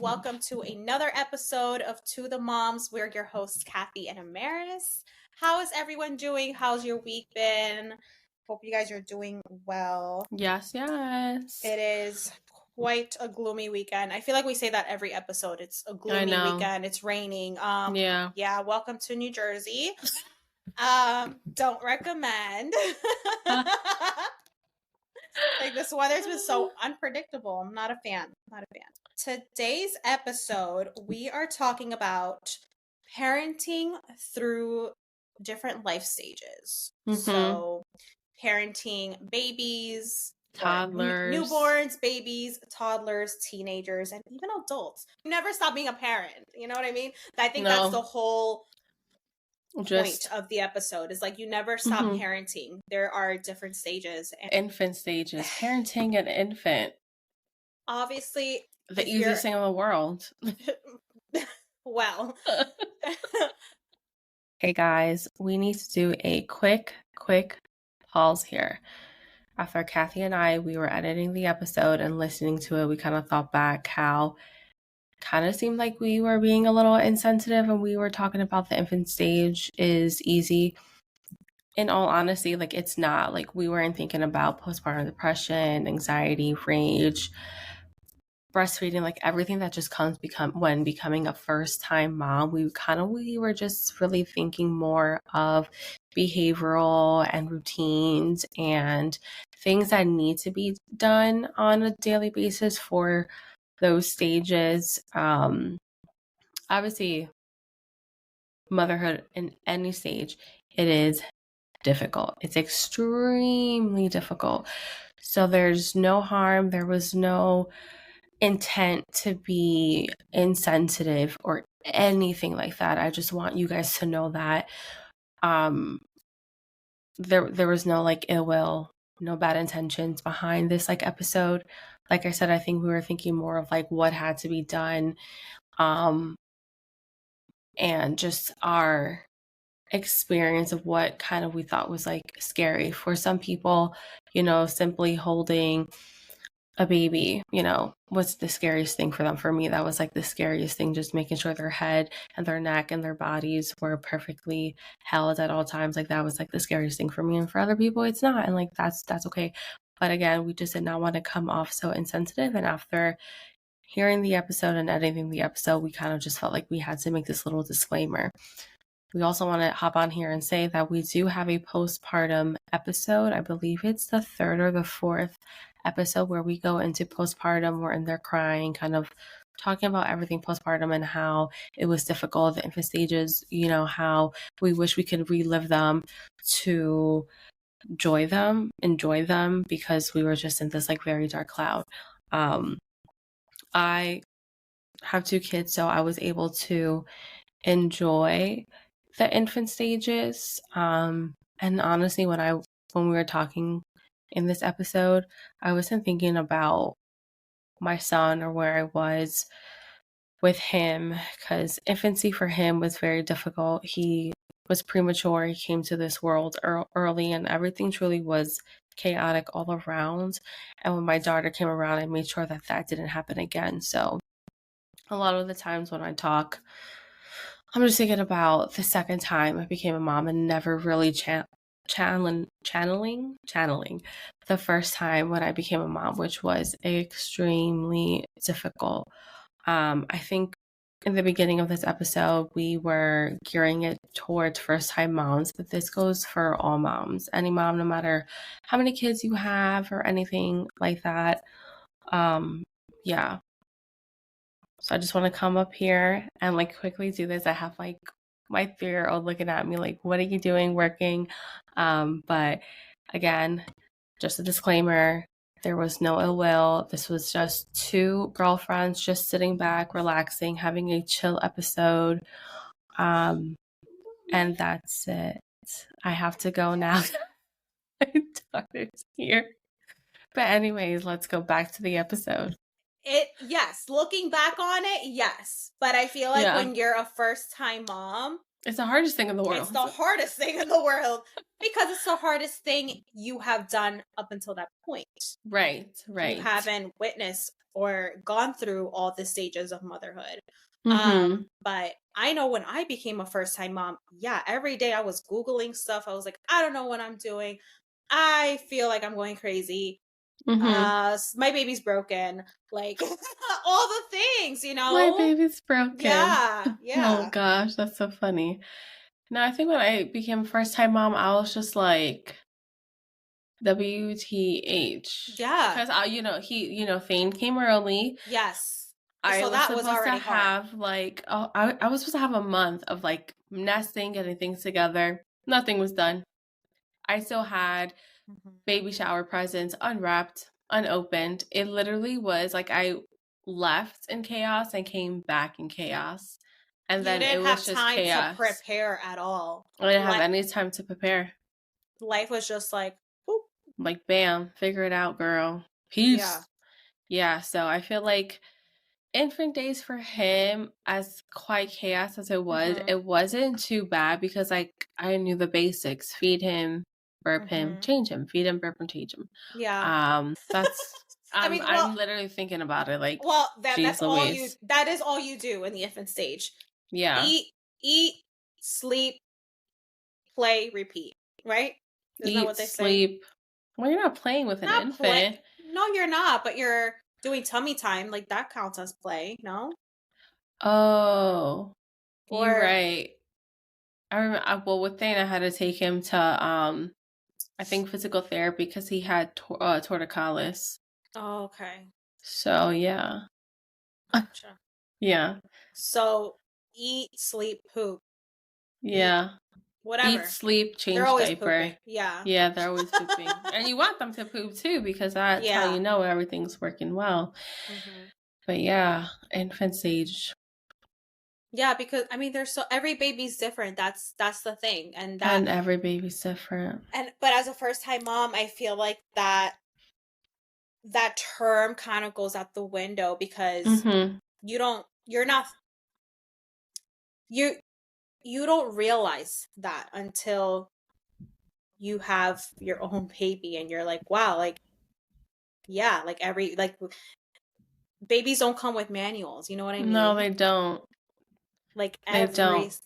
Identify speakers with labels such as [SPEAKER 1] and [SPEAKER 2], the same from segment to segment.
[SPEAKER 1] welcome to another episode of To the Moms. We're your hosts, Kathy and Amaris. How is everyone doing? How's your week been? Hope you guys are doing well.
[SPEAKER 2] Yes.
[SPEAKER 1] It is quite a gloomy weekend. I feel like we say that every episode. It's a gloomy weekend. It's raining. Yeah, welcome to New Jersey. Don't recommend. Like, this weather's been so unpredictable. I'm not a fan. Today's episode, we are talking about parenting through different life stages. So, parenting babies,
[SPEAKER 2] toddlers,
[SPEAKER 1] newborns, babies, toddlers, teenagers, and even adults. You never stop being a parent. You know what I mean? I think that's the whole point of the episode, is like you never stop parenting. There are different stages.
[SPEAKER 2] Infant stages. Parenting an infant.
[SPEAKER 1] Obviously,
[SPEAKER 2] the easiest thing in the world.
[SPEAKER 1] Well.
[SPEAKER 2] Hey guys, we need to do a quick pause here. After Kathy and I, we were editing the episode and listening to it, we kind of thought back how kind of seemed like we were being a little insensitive and we were talking about the infant stage is easy. In all honesty, like, it's not. Like, we weren't thinking about postpartum depression, anxiety, rage, breastfeeding, like everything that just comes when becoming a first-time mom. We were just really thinking more of behavioral and routines and things that need to be done on a daily basis for those stages. Obviously, motherhood in any stage, it is difficult. It's extremely difficult. So there's no harm. There was no intent to be insensitive or anything like that. I just want you guys to know that there was no like ill will, no bad intentions behind this like episode. Like I said, I think we were thinking more of like what had to be done, and just our experience of what kind of we thought was like scary for some people. Simply holding a baby, what's the scariest thing for them. For me, that was like the scariest thing, just making sure their head and their neck and their bodies were perfectly held at all times. Like, that was like the scariest thing for me, and for other people it's not, and like that's okay. But again, we just did not want to come off so insensitive, and after hearing the episode and editing the episode, we kind of just felt like we had to make this little disclaimer. We also want to hop on here and say that we do have a postpartum episode. I believe it's the third or the fourth episode where we go into postpartum. We're in there crying, kind of talking about everything postpartum and how it was difficult, the infant stages, how we wish we could relive them to enjoy them, because we were just in this like very dark cloud. I have 2 kids, so I was able to enjoy the infant stages. And honestly, when we were talking in this episode, I wasn't thinking about my son or where I was with him, because infancy for him was very difficult. He was premature. He came to this world early, and everything truly was chaotic all around. And when my daughter came around, I made sure that didn't happen again. So a lot of the times when I talk, I'm just thinking about the second time I became a mom and never really channeling the first time when I became a mom, which was extremely difficult. I think in the beginning of this episode, we were gearing it towards first-time moms, but this goes for all moms. Any mom, no matter how many kids you have or anything like that. Yeah. So I just want to come up here and like quickly do this. I have like my 3-year-old looking at me like, what are you doing working? But again, just a disclaimer, there was no ill will. This was just 2 girlfriends just sitting back, relaxing, having a chill episode. And that's it. I have to go now. My daughter's here. But anyways, let's go back to the episode.
[SPEAKER 1] Yes, looking back on it, yes. But I feel like when you're a first-time mom,
[SPEAKER 2] It's the hardest thing in the world.
[SPEAKER 1] It's the hardest thing in the world because it's the hardest thing you have done up until that point.
[SPEAKER 2] Right.
[SPEAKER 1] You haven't witnessed or gone through all the stages of motherhood. But I know when I became a first-time mom, yeah, every day I was Googling stuff. I was like, I don't know what I'm doing. I feel like I'm going crazy. My baby's broken. Like all the things, you know?
[SPEAKER 2] My baby's broken.
[SPEAKER 1] Yeah.
[SPEAKER 2] Oh gosh, that's so funny. No, I think when I became a first-time mom, I was just like, WTH.
[SPEAKER 1] Yeah.
[SPEAKER 2] Because Thane came early.
[SPEAKER 1] Yes.
[SPEAKER 2] I
[SPEAKER 1] So
[SPEAKER 2] was
[SPEAKER 1] that was
[SPEAKER 2] supposed to
[SPEAKER 1] already hard.
[SPEAKER 2] have I was supposed to have a month of like nesting, getting things together. Nothing was done. I still had baby shower presents unwrapped, unopened. It literally was like I left in chaos and came back in chaos. And
[SPEAKER 1] You
[SPEAKER 2] then it
[SPEAKER 1] didn't
[SPEAKER 2] was
[SPEAKER 1] have
[SPEAKER 2] just
[SPEAKER 1] time to
[SPEAKER 2] chaos.
[SPEAKER 1] prepare at all.
[SPEAKER 2] I didn't have any time to prepare.
[SPEAKER 1] Life was just like, whoop.
[SPEAKER 2] Like, bam, figure it out, girl. Peace. Yeah, so I feel like infant days for him, as quite chaos as it was, it wasn't too bad because I knew the basics. Feed him, burp him, change him. Feed him, burp him, change him.
[SPEAKER 1] Yeah.
[SPEAKER 2] That's I'm literally thinking about it like,
[SPEAKER 1] well, that's all
[SPEAKER 2] Louise.
[SPEAKER 1] that is all you do in the infant stage.
[SPEAKER 2] Yeah.
[SPEAKER 1] Eat, sleep, play, repeat, right? Isn't that what they
[SPEAKER 2] sleep.
[SPEAKER 1] say?
[SPEAKER 2] Well, you're not playing with an infant.
[SPEAKER 1] No, you're not, but you're doing tummy time. Like that counts as play, no?
[SPEAKER 2] Oh, you're right. I remember. Well, with Thane, I had to take him to I think physical therapy because he had torticollis.
[SPEAKER 1] Oh, okay.
[SPEAKER 2] So yeah.
[SPEAKER 1] Gotcha.
[SPEAKER 2] Yeah.
[SPEAKER 1] So eat, sleep, poop.
[SPEAKER 2] Yeah.
[SPEAKER 1] Whatever.
[SPEAKER 2] Eat, sleep, change
[SPEAKER 1] they're always
[SPEAKER 2] diaper.
[SPEAKER 1] Pooping. Yeah.
[SPEAKER 2] Yeah, they're always pooping. And you want them to poop too because that's how you know everything's working well. But yeah, infant stage.
[SPEAKER 1] Yeah, because I mean, every baby's different. That's the thing, and
[SPEAKER 2] every baby's different.
[SPEAKER 1] But as a first time mom, I feel like that term kind of goes out the window because you don't realize that until you have your own baby, and you're like, wow, like, yeah, like babies don't come with manuals. You know what I mean?
[SPEAKER 2] No, they don't.
[SPEAKER 1] Like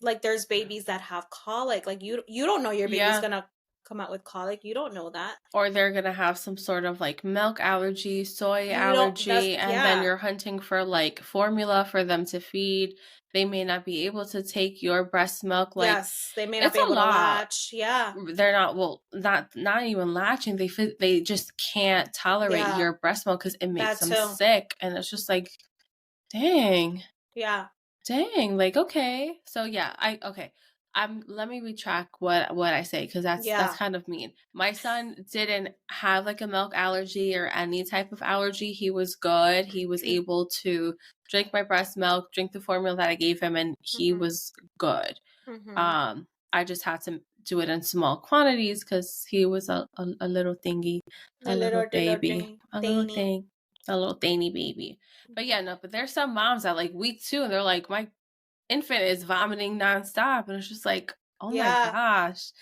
[SPEAKER 1] like there's babies that have colic. Like you don't know your baby's gonna come out with colic. You don't know that.
[SPEAKER 2] Or they're gonna have some sort of like milk allergy, soy allergy, and then you're hunting for like formula for them to feed. They may not be able to take your breast milk. Like,
[SPEAKER 1] yes, they may not be able to latch. Yeah,
[SPEAKER 2] they're not even latching. They just can't tolerate your breast milk because it makes them sick, and it's just like, dang.
[SPEAKER 1] Yeah.
[SPEAKER 2] Dang, like, okay. So yeah, let me retract what I say because that's kind of mean. My son didn't have like a milk allergy or any type of allergy. He was good. He was able to drink my breast milk, drink the formula that I gave him, and he was good. I just had to do it in small quantities because he was a little thingy, a little baby, a little thing. A little tiny baby. But yeah, no, but there's some moms at like week 2 and they're like, my infant is vomiting nonstop. And it's just like, oh my gosh.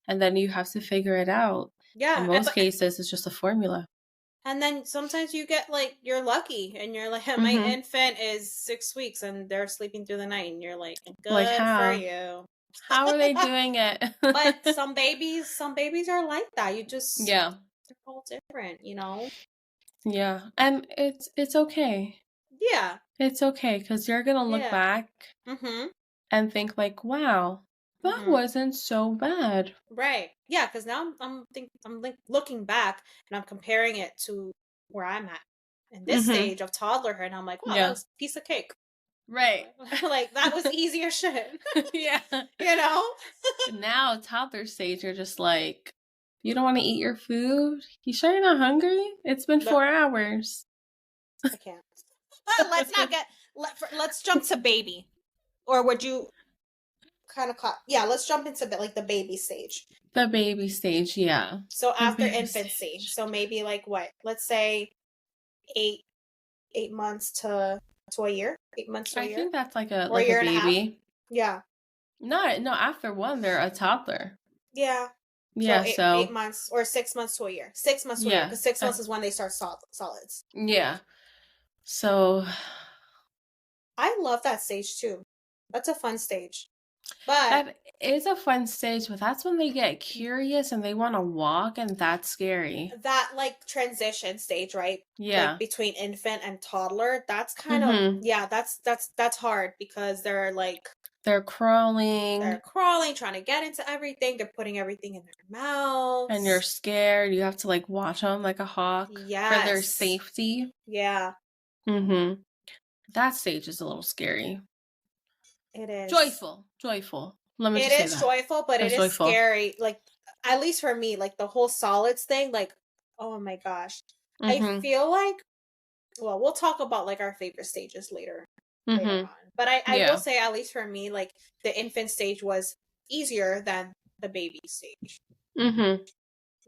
[SPEAKER 2] And then you have to figure it out.
[SPEAKER 1] Yeah.
[SPEAKER 2] In most cases, it's just a formula.
[SPEAKER 1] And then sometimes you get like, you're lucky and you're like, my infant is 6 weeks and they're sleeping through the night. And you're like, good for you.
[SPEAKER 2] How are they doing it?
[SPEAKER 1] But some babies are like that. You just, they're all different, you know?
[SPEAKER 2] Yeah, and it's okay.
[SPEAKER 1] Yeah.
[SPEAKER 2] It's okay because you're gonna look back and think like, wow, that wasn't so bad.
[SPEAKER 1] Right. Yeah, because now I'm looking back and I'm comparing it to where I'm at in this stage of toddlerhood, and I'm like, wow, that was a piece of cake.
[SPEAKER 2] Right.
[SPEAKER 1] Like that was easier shit.
[SPEAKER 2] Yeah.
[SPEAKER 1] You know?
[SPEAKER 2] Now toddler stage, you're just like, you don't want to eat your food? You sure you're not hungry? It's been 4 hours.
[SPEAKER 1] I can't. Let's jump to baby. Or would you kind of let's jump into like the baby stage.
[SPEAKER 2] The baby stage, yeah.
[SPEAKER 1] So after infancy. So maybe like what? Let's say 8 months to a year. 8 months to a year.
[SPEAKER 2] I think that's like a
[SPEAKER 1] year
[SPEAKER 2] baby.
[SPEAKER 1] Yeah.
[SPEAKER 2] No, after 1, they're a toddler.
[SPEAKER 1] Yeah. So
[SPEAKER 2] Yeah,
[SPEAKER 1] eight
[SPEAKER 2] so
[SPEAKER 1] months or 6 months to a year. 6 months to a year,
[SPEAKER 2] yeah.
[SPEAKER 1] because 6 months is when they start solids.
[SPEAKER 2] Yeah. So
[SPEAKER 1] I love that stage too. That's a fun stage. But
[SPEAKER 2] that is a fun stage, but that's when they get curious and they want to walk, and that's scary.
[SPEAKER 1] that like transition stage, right? Like
[SPEAKER 2] Yeah.
[SPEAKER 1] between infant and toddler, that's kind of,
[SPEAKER 2] Mm-hmm.
[SPEAKER 1] yeah, that's hard, because they're like
[SPEAKER 2] They're crawling
[SPEAKER 1] they're crawling, trying to get into everything, they're putting everything in their
[SPEAKER 2] and you're
[SPEAKER 1] mouths.
[SPEAKER 2] scared. You have to like watch them like a hawk for their
[SPEAKER 1] Yes.
[SPEAKER 2] safety.
[SPEAKER 1] Yeah,
[SPEAKER 2] Mm-hmm. That stage is a little scary.
[SPEAKER 1] it is.
[SPEAKER 2] Joyful. Let me
[SPEAKER 1] It
[SPEAKER 2] just say
[SPEAKER 1] is
[SPEAKER 2] that.
[SPEAKER 1] joyful, but it
[SPEAKER 2] It's
[SPEAKER 1] is
[SPEAKER 2] joyful.
[SPEAKER 1] scary. Like, at least for me, like the whole solids thing, like, oh my gosh. I
[SPEAKER 2] Mm-hmm.
[SPEAKER 1] feel like, well, we'll talk about like our favorite stages later
[SPEAKER 2] Mm-hmm.
[SPEAKER 1] on. But I will
[SPEAKER 2] Yeah.
[SPEAKER 1] say, at least for me, like the infant stage was easier than the baby stage.
[SPEAKER 2] Mm-hmm.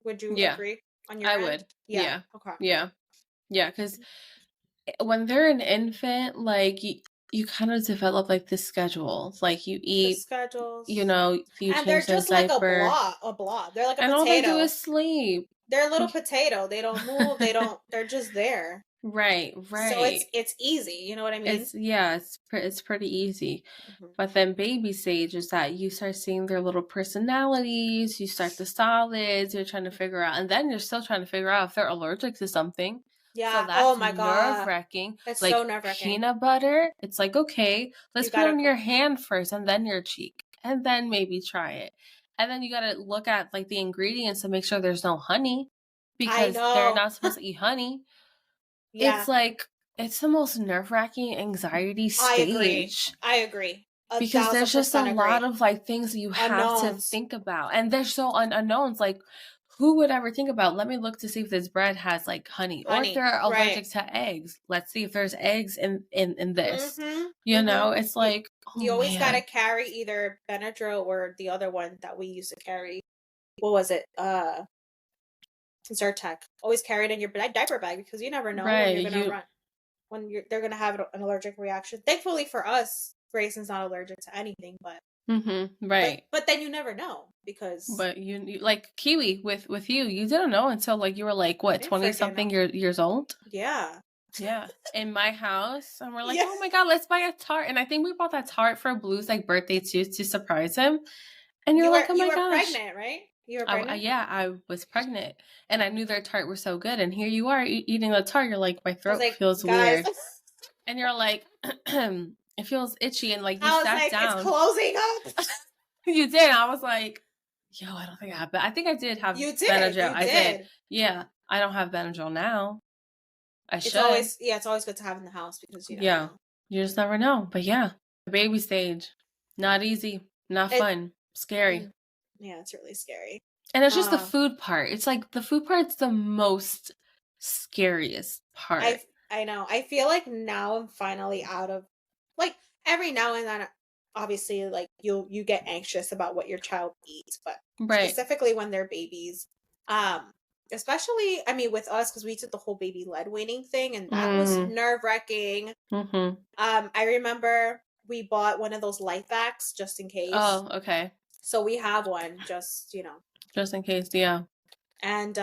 [SPEAKER 1] Would you
[SPEAKER 2] Yeah.
[SPEAKER 1] agree on your
[SPEAKER 2] I
[SPEAKER 1] end?
[SPEAKER 2] would.
[SPEAKER 1] Yeah.
[SPEAKER 2] Yeah.
[SPEAKER 1] Okay.
[SPEAKER 2] Yeah. Yeah. Because when they're an infant, like you kind of develop like the schedule. Like you
[SPEAKER 1] The
[SPEAKER 2] eat,
[SPEAKER 1] schedules.
[SPEAKER 2] you
[SPEAKER 1] And they're
[SPEAKER 2] change their
[SPEAKER 1] just like
[SPEAKER 2] diaper,
[SPEAKER 1] a blob. They're like a
[SPEAKER 2] and all they do
[SPEAKER 1] potato.
[SPEAKER 2] is sleep.
[SPEAKER 1] They're a little potato. They don't move. They're just there.
[SPEAKER 2] Right,
[SPEAKER 1] So
[SPEAKER 2] right.
[SPEAKER 1] it's easy. You know what I mean?
[SPEAKER 2] It's pretty easy.
[SPEAKER 1] Mhm.
[SPEAKER 2] But then baby stage is that you start seeing their little personalities, you start the solids, you're trying to figure out, and then you're still trying to figure out if they're allergic to something. So
[SPEAKER 1] Yeah. Oh
[SPEAKER 2] that's
[SPEAKER 1] my
[SPEAKER 2] nerve
[SPEAKER 1] god.
[SPEAKER 2] wracking.
[SPEAKER 1] It's so
[SPEAKER 2] Like
[SPEAKER 1] nerve-wracking.
[SPEAKER 2] peanut butter, it's like, okay, let's
[SPEAKER 1] You
[SPEAKER 2] put it
[SPEAKER 1] gotta
[SPEAKER 2] on your hand first and then your cheek, and then maybe try it. And then you gotta look at like the ingredients to make sure there's no honey
[SPEAKER 1] I
[SPEAKER 2] because they're
[SPEAKER 1] know.
[SPEAKER 2] not supposed to eat honey. It's
[SPEAKER 1] Yeah.
[SPEAKER 2] like it's the most nerve-wracking anxiety
[SPEAKER 1] I agree.
[SPEAKER 2] stage
[SPEAKER 1] I agree. A
[SPEAKER 2] because
[SPEAKER 1] thousand
[SPEAKER 2] there's just a
[SPEAKER 1] percent
[SPEAKER 2] lot
[SPEAKER 1] agree.
[SPEAKER 2] of like things that you have to
[SPEAKER 1] Unknowns.
[SPEAKER 2] think about, and they're so unknowns. Like, who would ever think about, let me look to see if this bread has like honey, or if
[SPEAKER 1] Honey.
[SPEAKER 2] they're
[SPEAKER 1] Right.
[SPEAKER 2] allergic to eggs, let's see if there's eggs in this.
[SPEAKER 1] Mm-hmm.
[SPEAKER 2] You
[SPEAKER 1] Mm-hmm.
[SPEAKER 2] know, it's like, oh
[SPEAKER 1] You always gotta
[SPEAKER 2] man.
[SPEAKER 1] carry either Benadryl or the other one that we used to carry. What was it? Zyrtec. Always carry it in your diaper bag, because you never know when
[SPEAKER 2] Right,
[SPEAKER 1] you're gonna
[SPEAKER 2] you
[SPEAKER 1] run, they're gonna have an allergic reaction. Thankfully for us, Grayson's not allergic to anything, but
[SPEAKER 2] right.
[SPEAKER 1] but then you never know, because
[SPEAKER 2] But you like Kiwi with you didn't know until like you were like
[SPEAKER 1] I
[SPEAKER 2] what,
[SPEAKER 1] didn't
[SPEAKER 2] 20
[SPEAKER 1] freaking
[SPEAKER 2] something
[SPEAKER 1] know.
[SPEAKER 2] years old.
[SPEAKER 1] Yeah.
[SPEAKER 2] Yeah, in my house, and we're like,
[SPEAKER 1] Yeah.
[SPEAKER 2] oh my god, let's buy a tart. And I think we bought that tart for Blue's like birthday too, to surprise him. And you're like, oh
[SPEAKER 1] You
[SPEAKER 2] my
[SPEAKER 1] were
[SPEAKER 2] gosh.
[SPEAKER 1] pregnant, right? You were pregnant?
[SPEAKER 2] Yeah, I was pregnant, and I knew their tart were so good. And here you are eating the tart. You're like, my
[SPEAKER 1] I was
[SPEAKER 2] throat
[SPEAKER 1] like,
[SPEAKER 2] feels
[SPEAKER 1] guys,
[SPEAKER 2] weird, and you're like, it feels itchy, and like you
[SPEAKER 1] I was
[SPEAKER 2] sat
[SPEAKER 1] like, it's
[SPEAKER 2] down.
[SPEAKER 1] closing up.
[SPEAKER 2] You did. I was like, yo, I don't think I have. I think I did have
[SPEAKER 1] You did.
[SPEAKER 2] Benadryl.
[SPEAKER 1] You
[SPEAKER 2] I did.
[SPEAKER 1] did.
[SPEAKER 2] Yeah, I don't have Benadryl now. I
[SPEAKER 1] It's
[SPEAKER 2] should.
[SPEAKER 1] always, yeah, it's always good to have in the house, because you never
[SPEAKER 2] Yeah,
[SPEAKER 1] know.
[SPEAKER 2] you just never know. But yeah, the baby stage, not easy, not
[SPEAKER 1] It
[SPEAKER 2] fun, scary.
[SPEAKER 1] Yeah, it's really scary.
[SPEAKER 2] And it's just the
[SPEAKER 1] Uh
[SPEAKER 2] food part. It's like the food part's the most scariest part.
[SPEAKER 1] I know. I feel like now I'm finally out of, like, every now and then, obviously, like you get anxious about what your child eats, but
[SPEAKER 2] Right.
[SPEAKER 1] specifically when they're babies. Um Especially, I mean, with us, because we did the whole baby led weaning thing, and that was
[SPEAKER 2] Mm.
[SPEAKER 1] nerve-wracking.
[SPEAKER 2] Mm-hmm.
[SPEAKER 1] I remember we bought one of those life packs just in case.
[SPEAKER 2] Oh, okay.
[SPEAKER 1] So we have one, just,
[SPEAKER 2] Just in case, yeah.
[SPEAKER 1] and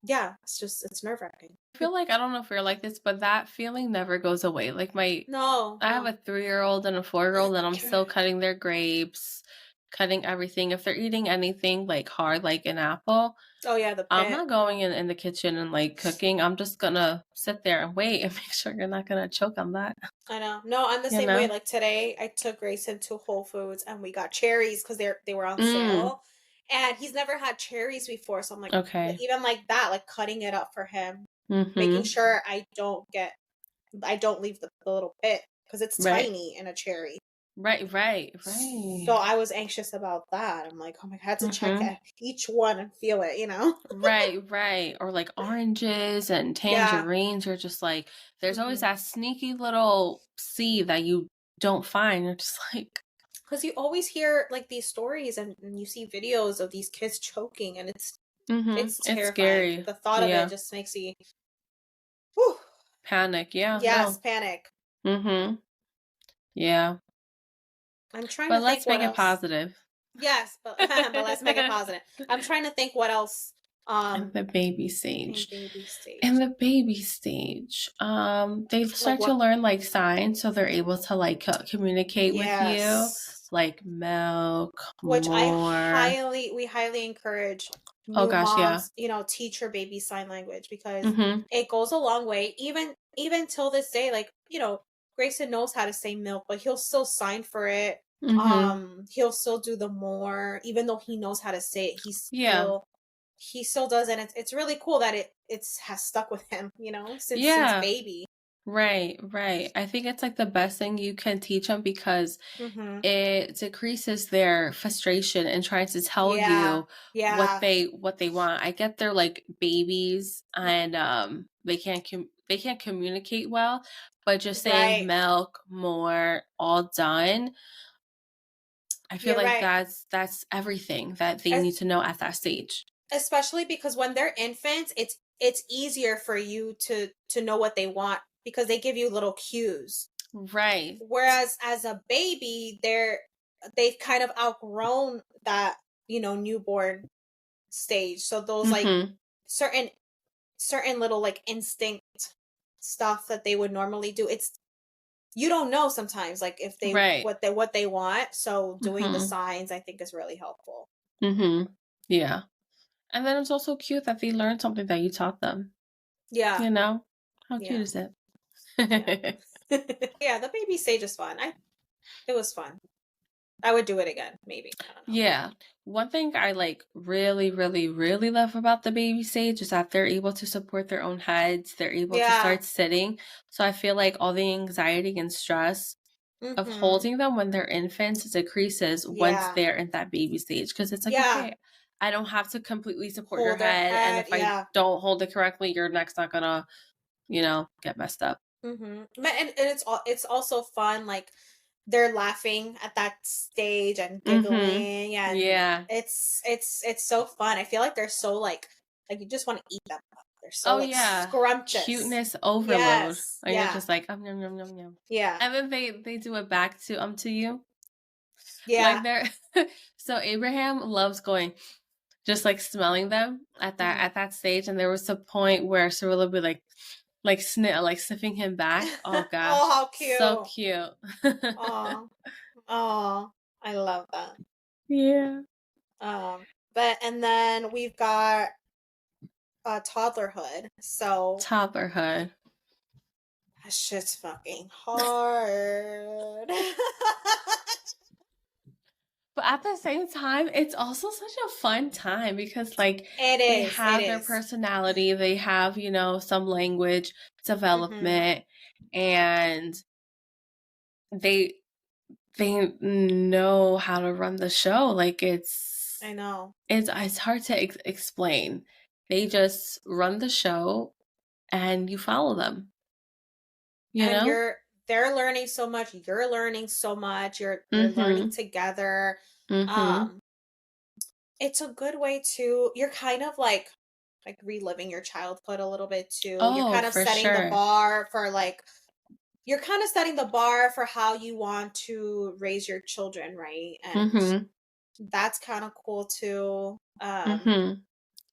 [SPEAKER 1] yeah, it's nerve-wracking.
[SPEAKER 2] I feel like, I don't know if you're like this, but that feeling never goes away. Like
[SPEAKER 1] No,
[SPEAKER 2] I have
[SPEAKER 1] no.
[SPEAKER 2] a 3-year-old and a 4-year-old, and I'm still cutting their grapes, cutting everything. If they're eating anything like hard, like an apple,
[SPEAKER 1] Oh yeah, the
[SPEAKER 2] I'm
[SPEAKER 1] pit.
[SPEAKER 2] not going in the kitchen and like cooking. I'm just gonna sit there and wait and make sure you're not gonna choke on that.
[SPEAKER 1] I know. No, I'm the
[SPEAKER 2] You
[SPEAKER 1] same way.
[SPEAKER 2] know?
[SPEAKER 1] Like today, I took Grayson to Whole Foods and we got cherries because they were on
[SPEAKER 2] Mm.
[SPEAKER 1] sale, and he's never had cherries before. So I'm like,
[SPEAKER 2] Okay.
[SPEAKER 1] even like that, like cutting it up for him, making
[SPEAKER 2] Mm-hmm.
[SPEAKER 1] sure I don't leave the little pit, because it's
[SPEAKER 2] Right.
[SPEAKER 1] tiny in a cherry.
[SPEAKER 2] Right.
[SPEAKER 1] So I was anxious about that. I'm like, oh my god, I had to check
[SPEAKER 2] Mm-hmm.
[SPEAKER 1] each one and feel it, you know?
[SPEAKER 2] Right. Or like oranges and
[SPEAKER 1] Yeah.
[SPEAKER 2] tangerines, are just like, there's always
[SPEAKER 1] Mhm.
[SPEAKER 2] that sneaky little seed that you don't find. You're just like,
[SPEAKER 1] Because you always hear like these stories, and you see videos of these kids choking, and
[SPEAKER 2] mm-hmm.
[SPEAKER 1] it's
[SPEAKER 2] It's
[SPEAKER 1] terrifying.
[SPEAKER 2] scary.
[SPEAKER 1] The thought of it
[SPEAKER 2] Yeah.
[SPEAKER 1] just makes you, whew,
[SPEAKER 2] Panic. Yeah.
[SPEAKER 1] yes,
[SPEAKER 2] No.
[SPEAKER 1] panic.
[SPEAKER 2] Mm-hmm. Yeah.
[SPEAKER 1] I'm trying to
[SPEAKER 2] But
[SPEAKER 1] think
[SPEAKER 2] let's
[SPEAKER 1] what
[SPEAKER 2] make it
[SPEAKER 1] else.
[SPEAKER 2] positive.
[SPEAKER 1] Yes, but but let's make it positive. I'm trying to think what else.
[SPEAKER 2] In the baby
[SPEAKER 1] In
[SPEAKER 2] stage.
[SPEAKER 1] baby
[SPEAKER 2] In
[SPEAKER 1] stage,
[SPEAKER 2] the baby stage, they
[SPEAKER 1] like
[SPEAKER 2] start to
[SPEAKER 1] what?
[SPEAKER 2] learn like signs, so they're able to like communicate with you,
[SPEAKER 1] Yes,
[SPEAKER 2] like milk,
[SPEAKER 1] which
[SPEAKER 2] more.
[SPEAKER 1] we highly encourage
[SPEAKER 2] Oh
[SPEAKER 1] new
[SPEAKER 2] gosh, yeah.
[SPEAKER 1] moms, teach your baby sign language because
[SPEAKER 2] Mhm.
[SPEAKER 1] it goes a long way. Even till this day, like, Grayson knows how to say milk, but he'll still sign for it.
[SPEAKER 2] Mhm.
[SPEAKER 1] He'll still do the more, even though he knows how to say it,
[SPEAKER 2] Yeah.
[SPEAKER 1] he still does, and it's really cool that it's has stuck with him, since
[SPEAKER 2] Yeah.
[SPEAKER 1] baby.
[SPEAKER 2] Right, right. I think it's like the best thing you can teach them because
[SPEAKER 1] Mhm.
[SPEAKER 2] it decreases their frustration and trying to tell
[SPEAKER 1] Yeah.
[SPEAKER 2] you
[SPEAKER 1] Yeah.
[SPEAKER 2] what they want. I get they're like babies and they can't communicate well, but just saying
[SPEAKER 1] Right.
[SPEAKER 2] milk, more, all done. I feel
[SPEAKER 1] You're
[SPEAKER 2] like
[SPEAKER 1] right.
[SPEAKER 2] that's everything that they
[SPEAKER 1] Es-
[SPEAKER 2] need to know at that stage.
[SPEAKER 1] Especially because when they're infants, it's easier for you to know what they want because they give you little cues.
[SPEAKER 2] Right.
[SPEAKER 1] Whereas as a baby, they've kind of outgrown that, newborn stage. So those like
[SPEAKER 2] Mhm.
[SPEAKER 1] certain little like instinct stuff that they would normally do, it's you don't know sometimes like if they
[SPEAKER 2] Right.
[SPEAKER 1] what they want. So doing the
[SPEAKER 2] Mhm.
[SPEAKER 1] signs I think is really helpful.
[SPEAKER 2] Mhm. Yeah. And then it's also cute that they learned something that you taught them.
[SPEAKER 1] Yeah.
[SPEAKER 2] You know? How cute
[SPEAKER 1] Yeah.
[SPEAKER 2] is it?
[SPEAKER 1] Yeah. Yeah, the baby stage is fun. It was fun. I would do it again, maybe. I don't know.
[SPEAKER 2] Yeah. One thing I like really, really, really love about the baby stage is that they're able to support their own heads. They're able to
[SPEAKER 1] Yeah.
[SPEAKER 2] start sitting. So I feel like all the anxiety and stress of
[SPEAKER 1] Mhm.
[SPEAKER 2] holding them when they're infants decreases once
[SPEAKER 1] Yeah.
[SPEAKER 2] they're in that baby stage. Because it's like,
[SPEAKER 1] Yeah.
[SPEAKER 2] okay, I don't have to completely support your
[SPEAKER 1] Hold their
[SPEAKER 2] head. And
[SPEAKER 1] head.
[SPEAKER 2] if I
[SPEAKER 1] Yeah.
[SPEAKER 2] don't hold it correctly, your neck's not gonna, get messed up.
[SPEAKER 1] Mhm. And it's also fun like they're laughing at that stage and
[SPEAKER 2] Mm-hmm.
[SPEAKER 1] giggling, and
[SPEAKER 2] Yeah.
[SPEAKER 1] it's so fun. I feel like they're so like you just want to eat them. They're so
[SPEAKER 2] Oh
[SPEAKER 1] like
[SPEAKER 2] yeah,
[SPEAKER 1] scrumptious.
[SPEAKER 2] cuteness overload,
[SPEAKER 1] Yes.
[SPEAKER 2] and you're
[SPEAKER 1] Yeah.
[SPEAKER 2] just like, yum yum yum yum,
[SPEAKER 1] Yeah.
[SPEAKER 2] and then they do it back to you, like
[SPEAKER 1] Yeah.
[SPEAKER 2] they're so Abraham loves going, just like smelling them
[SPEAKER 1] Mhm.
[SPEAKER 2] at that stage, and there was a point where Cyrilla would be like sniffing him back. Oh
[SPEAKER 1] Oh,
[SPEAKER 2] gosh,
[SPEAKER 1] how
[SPEAKER 2] so
[SPEAKER 1] cute.
[SPEAKER 2] cute.
[SPEAKER 1] Oh. Oh. I love that.
[SPEAKER 2] Yeah,
[SPEAKER 1] Um but and then we've got toddlerhood. So
[SPEAKER 2] toddlerhood.
[SPEAKER 1] that shit's fucking hard.
[SPEAKER 2] But at the same time, it's also such a fun time because like
[SPEAKER 1] It
[SPEAKER 2] they
[SPEAKER 1] is. It
[SPEAKER 2] have their
[SPEAKER 1] is.
[SPEAKER 2] personality, they have, some language
[SPEAKER 1] Mm-hmm.
[SPEAKER 2] development, and they they know how to run the show. Like
[SPEAKER 1] I know.
[SPEAKER 2] it's hard to explain. They just run the show and you follow them, you
[SPEAKER 1] And
[SPEAKER 2] know?
[SPEAKER 1] they're learning so much. You're learning so much. You're learning
[SPEAKER 2] Mhm.
[SPEAKER 1] together.
[SPEAKER 2] Mhm.
[SPEAKER 1] Um, it's a good way you're kind of like reliving your childhood a little bit too. You're
[SPEAKER 2] Oh,
[SPEAKER 1] kind of
[SPEAKER 2] for
[SPEAKER 1] setting the
[SPEAKER 2] sure.
[SPEAKER 1] bar for you're kind of setting the bar for how you want to raise your children, right? And
[SPEAKER 2] Mhm.
[SPEAKER 1] that's kind of cool too.
[SPEAKER 2] Mhm.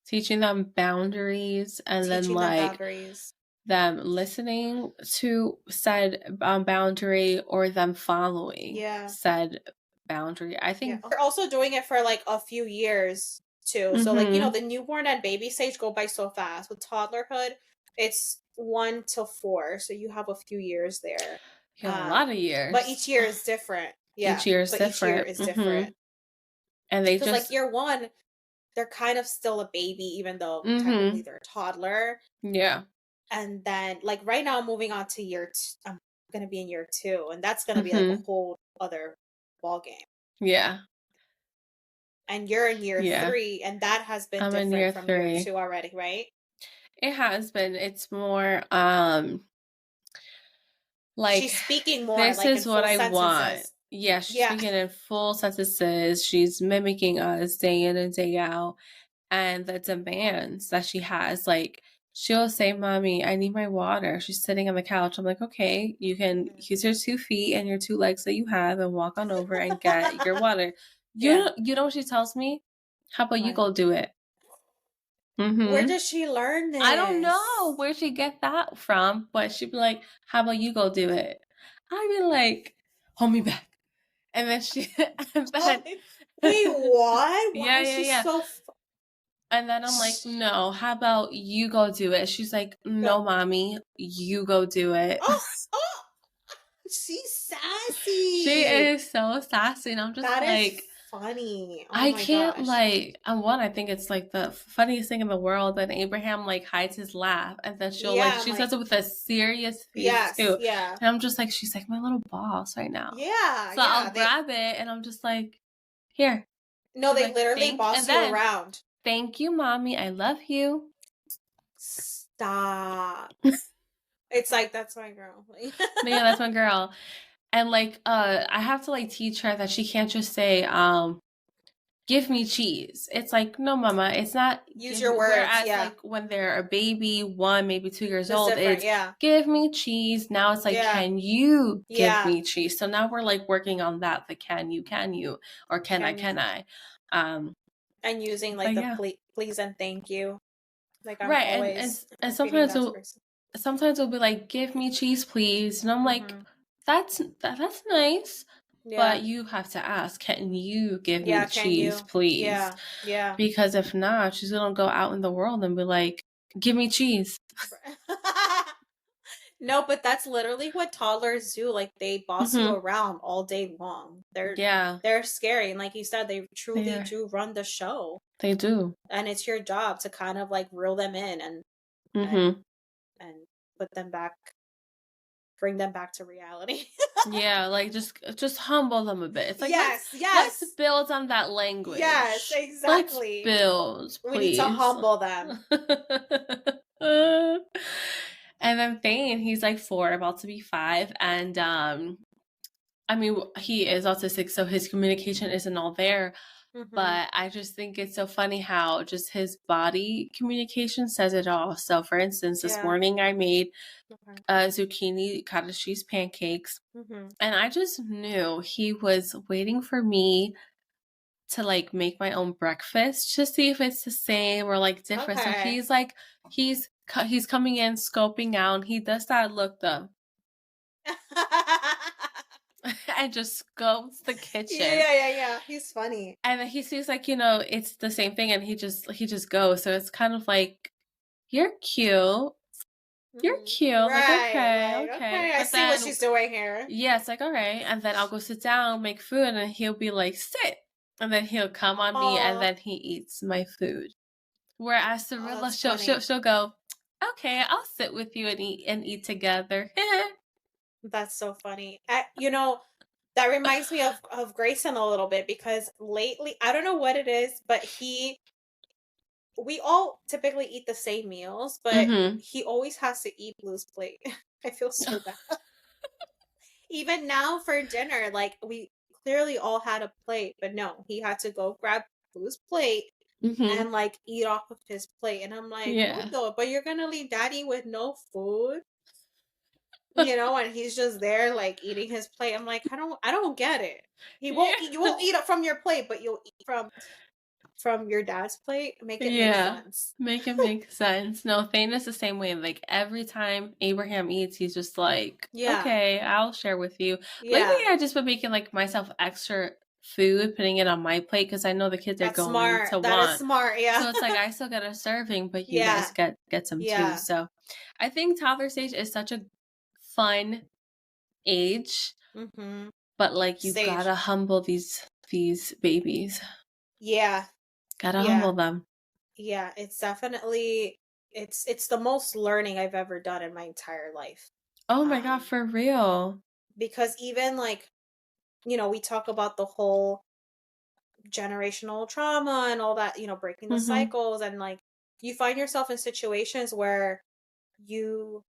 [SPEAKER 2] Teaching them boundaries and then
[SPEAKER 1] Teaching them
[SPEAKER 2] like
[SPEAKER 1] boundaries.
[SPEAKER 2] them listening to said boundary or them following
[SPEAKER 1] Yeah.
[SPEAKER 2] said boundary. I
[SPEAKER 1] Yeah.
[SPEAKER 2] think.
[SPEAKER 1] We're also doing it for like a few years too. So like,
[SPEAKER 2] Mhm.
[SPEAKER 1] the newborn and baby stage go by so fast. With toddlerhood, it's 1 to 4. So you have a few years there.
[SPEAKER 2] You have a lot of
[SPEAKER 1] But
[SPEAKER 2] years.
[SPEAKER 1] each year is different.
[SPEAKER 2] Each
[SPEAKER 1] Yeah.
[SPEAKER 2] year is
[SPEAKER 1] But each year
[SPEAKER 2] different.
[SPEAKER 1] is different.
[SPEAKER 2] And they
[SPEAKER 1] Because like
[SPEAKER 2] just.
[SPEAKER 1] year one, they're kind of still a baby, even though technically
[SPEAKER 2] Mhm.
[SPEAKER 1] they're a toddler.
[SPEAKER 2] Yeah.
[SPEAKER 1] And then like right now I'm moving on to I'm gonna be in year 2, and that's gonna be like a
[SPEAKER 2] Mhm.
[SPEAKER 1] whole other ball game.
[SPEAKER 2] Yeah.
[SPEAKER 1] And you're in year
[SPEAKER 2] Yeah.
[SPEAKER 1] 3, and that has been
[SPEAKER 2] I'm in
[SPEAKER 1] different
[SPEAKER 2] year
[SPEAKER 1] from year
[SPEAKER 2] 3.
[SPEAKER 1] 2 already, right?
[SPEAKER 2] It has been. It's more like
[SPEAKER 1] She's speaking more
[SPEAKER 2] this
[SPEAKER 1] like in
[SPEAKER 2] is what
[SPEAKER 1] full
[SPEAKER 2] I want.
[SPEAKER 1] sentences.
[SPEAKER 2] Yeah, she's
[SPEAKER 1] Yeah.
[SPEAKER 2] speaking in full sentences. She's mimicking us day in and day out. And the demands that she has, like she'll say, "Mommy, I need my water." She's sitting on the couch. I'm like, "Okay, you can use your 2 feet and your 2 legs that you have and walk on over and get your water."
[SPEAKER 1] Yeah.
[SPEAKER 2] You know what she tells me? "How about you
[SPEAKER 1] What?
[SPEAKER 2] go do it?"
[SPEAKER 1] Where
[SPEAKER 2] Mhm.
[SPEAKER 1] does she learn
[SPEAKER 2] I don't
[SPEAKER 1] this?
[SPEAKER 2] know where she get that from, but she'd be like, "How about you go do it?" I'd be like, "Hold me back." And then she and then
[SPEAKER 1] Wait, what? Why
[SPEAKER 2] yeah,
[SPEAKER 1] is
[SPEAKER 2] yeah,
[SPEAKER 1] she
[SPEAKER 2] yeah.
[SPEAKER 1] so
[SPEAKER 2] And then I'm like, "No, how about you go do it?" She's like,
[SPEAKER 1] go?
[SPEAKER 2] "No, mommy, you go do it."
[SPEAKER 1] Oh, oh, she's
[SPEAKER 2] She
[SPEAKER 1] sassy.
[SPEAKER 2] is so sassy, and I'm just
[SPEAKER 1] That is
[SPEAKER 2] like,
[SPEAKER 1] funny. Oh
[SPEAKER 2] I
[SPEAKER 1] my
[SPEAKER 2] can't
[SPEAKER 1] gosh.
[SPEAKER 2] like. One, I think it's like the funniest thing in the world that Abraham like hides his laugh, and then she'll like
[SPEAKER 1] Yeah, I'm
[SPEAKER 2] she
[SPEAKER 1] like,
[SPEAKER 2] says it with a serious face
[SPEAKER 1] yes,
[SPEAKER 2] too,
[SPEAKER 1] yeah.
[SPEAKER 2] and I'm just like, she's like my little boss right now.
[SPEAKER 1] Yeah,
[SPEAKER 2] So
[SPEAKER 1] yeah.
[SPEAKER 2] I'll grab it, and I'm just like, here.
[SPEAKER 1] No,
[SPEAKER 2] She's
[SPEAKER 1] they
[SPEAKER 2] like,
[SPEAKER 1] literally
[SPEAKER 2] and
[SPEAKER 1] boss you
[SPEAKER 2] then
[SPEAKER 1] around.
[SPEAKER 2] thank you, mommy, I love you.
[SPEAKER 1] Stop. It's like, that's my girl.
[SPEAKER 2] Yeah, that's my girl. And like, I have to like teach her that she can't just say, give me cheese. It's like, no, mama, it's not
[SPEAKER 1] Use
[SPEAKER 2] give
[SPEAKER 1] your
[SPEAKER 2] me.
[SPEAKER 1] words.
[SPEAKER 2] Whereas,
[SPEAKER 1] Yeah.
[SPEAKER 2] like, when they're a baby, 1, maybe 2 years
[SPEAKER 1] That's
[SPEAKER 2] old,
[SPEAKER 1] different.
[SPEAKER 2] it's
[SPEAKER 1] Yeah.
[SPEAKER 2] give me cheese. Now it's like,
[SPEAKER 1] Yeah.
[SPEAKER 2] can you give
[SPEAKER 1] Yeah.
[SPEAKER 2] me cheese? So now we're like working on that. The can you, or
[SPEAKER 1] Can
[SPEAKER 2] can
[SPEAKER 1] you?
[SPEAKER 2] I? Um,
[SPEAKER 1] And using like
[SPEAKER 2] but
[SPEAKER 1] the
[SPEAKER 2] yeah,
[SPEAKER 1] please and thank you. Like I'm
[SPEAKER 2] right.
[SPEAKER 1] always
[SPEAKER 2] And
[SPEAKER 1] repeating that to person.
[SPEAKER 2] sometimes we'll be like, give me cheese, please. And I'm like,
[SPEAKER 1] Mm-hmm.
[SPEAKER 2] that's nice.
[SPEAKER 1] Yeah.
[SPEAKER 2] But you have to ask, can you give me
[SPEAKER 1] Yeah. Can
[SPEAKER 2] cheese,
[SPEAKER 1] you?
[SPEAKER 2] please?
[SPEAKER 1] Yeah. Yeah.
[SPEAKER 2] Because if not, she's gonna go out in the world and be like, give me cheese.
[SPEAKER 1] No, but that's literally what toddlers do. Like they boss you
[SPEAKER 2] Mm-hmm.
[SPEAKER 1] around all day long.
[SPEAKER 2] Yeah,
[SPEAKER 1] They're scary, and like you said, they
[SPEAKER 2] they
[SPEAKER 1] truly
[SPEAKER 2] are.
[SPEAKER 1] do run the show.
[SPEAKER 2] They do.
[SPEAKER 1] And it's your job to kind of like reel them in and
[SPEAKER 2] Mm-hmm.
[SPEAKER 1] and put them back, bring them back to reality.
[SPEAKER 2] Yeah, like just humble them a bit. It's like
[SPEAKER 1] Yes,
[SPEAKER 2] let's
[SPEAKER 1] yes,
[SPEAKER 2] build on that
[SPEAKER 1] yes,
[SPEAKER 2] language. Let's
[SPEAKER 1] exactly.
[SPEAKER 2] build,
[SPEAKER 1] We need to
[SPEAKER 2] please.
[SPEAKER 1] humble them.
[SPEAKER 2] And then Thane, he's like 4, about to be 5, and I mean, he is autistic, so his communication isn't all there.
[SPEAKER 1] Hmm.
[SPEAKER 2] But I just think it's so funny how just his body communication says it all. So, for instance, this
[SPEAKER 1] Yeah.
[SPEAKER 2] morning I made
[SPEAKER 1] Okay.
[SPEAKER 2] zucchini cottage cheese pancakes,
[SPEAKER 1] Hmm.
[SPEAKER 2] and I just knew he was waiting for me to like make my own breakfast to see if it's the same or like different. So
[SPEAKER 1] Okay.
[SPEAKER 2] he's like, he's coming in, scoping out, and he does that look though, and just scopes the kitchen.
[SPEAKER 1] Yeah, yeah, yeah. He's funny.
[SPEAKER 2] And then he sees like, it's the same thing, and he just goes. So it's kind of like, you're cute. You're
[SPEAKER 1] Hmm.
[SPEAKER 2] cute. Like,
[SPEAKER 1] Right.
[SPEAKER 2] okay,
[SPEAKER 1] Like,
[SPEAKER 2] okay.
[SPEAKER 1] okay, I
[SPEAKER 2] But
[SPEAKER 1] see what
[SPEAKER 2] then
[SPEAKER 1] she's doing here.
[SPEAKER 2] yeah, it's like, all right. And then I'll go sit down, make food, and he'll be like, sit. And then he'll come on me, and
[SPEAKER 1] Oh,
[SPEAKER 2] then he eats my food. Whereas
[SPEAKER 1] oh,
[SPEAKER 2] Cirilla,
[SPEAKER 1] that's funny.
[SPEAKER 2] she'll go, okay, I'll sit with you and eat together.
[SPEAKER 1] That's so funny. That reminds me of Grayson a little bit because lately, I don't know what it is, but we all typically eat the same meals, but
[SPEAKER 2] Mm-hmm.
[SPEAKER 1] he always has to eat Blue's plate. I feel so bad. Even now for dinner, like we clearly all had a plate, but no, he had to go grab Blue's plate
[SPEAKER 2] Mm-hmm.
[SPEAKER 1] and like eat off of his plate. And I'm like, what
[SPEAKER 2] Yeah.
[SPEAKER 1] the? But you're gonna leave daddy with no food? And he's just there like eating his plate. I'm like, I don't get it. You
[SPEAKER 2] Yeah.
[SPEAKER 1] won't eat it from your plate, but you'll eat from your dad's plate. Make it make
[SPEAKER 2] Yeah.
[SPEAKER 1] sense.
[SPEAKER 2] Make it make sense. No, Thane is the same way. Like every time Abraham eats, he's just like,
[SPEAKER 1] Yeah.
[SPEAKER 2] okay, I'll share with you. Lately,
[SPEAKER 1] Yeah.
[SPEAKER 2] I just been making like myself extra food, putting it on my plate because I know the kids are
[SPEAKER 1] That's
[SPEAKER 2] going
[SPEAKER 1] smart.
[SPEAKER 2] to
[SPEAKER 1] That is
[SPEAKER 2] want.
[SPEAKER 1] smart. Yeah.
[SPEAKER 2] So it's like I still get a serving, but you guys
[SPEAKER 1] Yeah.
[SPEAKER 2] get some too.
[SPEAKER 1] Yeah.
[SPEAKER 2] So I think toddler stage is such a fun age,
[SPEAKER 1] Mhm.
[SPEAKER 2] but like you
[SPEAKER 1] Sage.
[SPEAKER 2] gotta humble these babies.
[SPEAKER 1] Yeah.
[SPEAKER 2] Gotta
[SPEAKER 1] Yeah.
[SPEAKER 2] humble them.
[SPEAKER 1] Yeah. It's definitely it's the most learning I've ever done in my entire life.
[SPEAKER 2] Oh my god,
[SPEAKER 1] Um
[SPEAKER 2] for real.
[SPEAKER 1] because even like, we talk about the whole generational trauma and all that, breaking the
[SPEAKER 2] Mm-hmm.
[SPEAKER 1] cycles and like you find yourself in situations you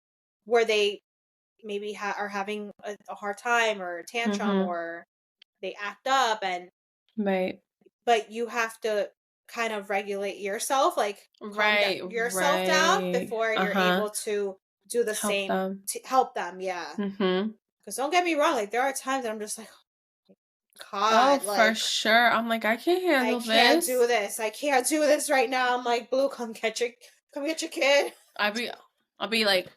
[SPEAKER 1] where they maybe are having a hard time or a tantrum
[SPEAKER 2] Mm-hmm.
[SPEAKER 1] or they act up and
[SPEAKER 2] Right.
[SPEAKER 1] but you have to kind of regulate yourself, like calm
[SPEAKER 2] Right,
[SPEAKER 1] yourself down
[SPEAKER 2] right.
[SPEAKER 1] before you're
[SPEAKER 2] Uh-huh.
[SPEAKER 1] able to do the
[SPEAKER 2] Help
[SPEAKER 1] same
[SPEAKER 2] them.
[SPEAKER 1] to help them. Yeah.
[SPEAKER 2] Mhm.
[SPEAKER 1] Because don't get me wrong, like there are times that I'm just like,
[SPEAKER 2] Oh,
[SPEAKER 1] God,
[SPEAKER 2] for
[SPEAKER 1] like
[SPEAKER 2] sure. I'm like, I can't
[SPEAKER 1] I
[SPEAKER 2] handle
[SPEAKER 1] can't do
[SPEAKER 2] this.
[SPEAKER 1] this. I can't do this right now. I'm like, Blue, come get your kid.
[SPEAKER 2] I be I'll be like,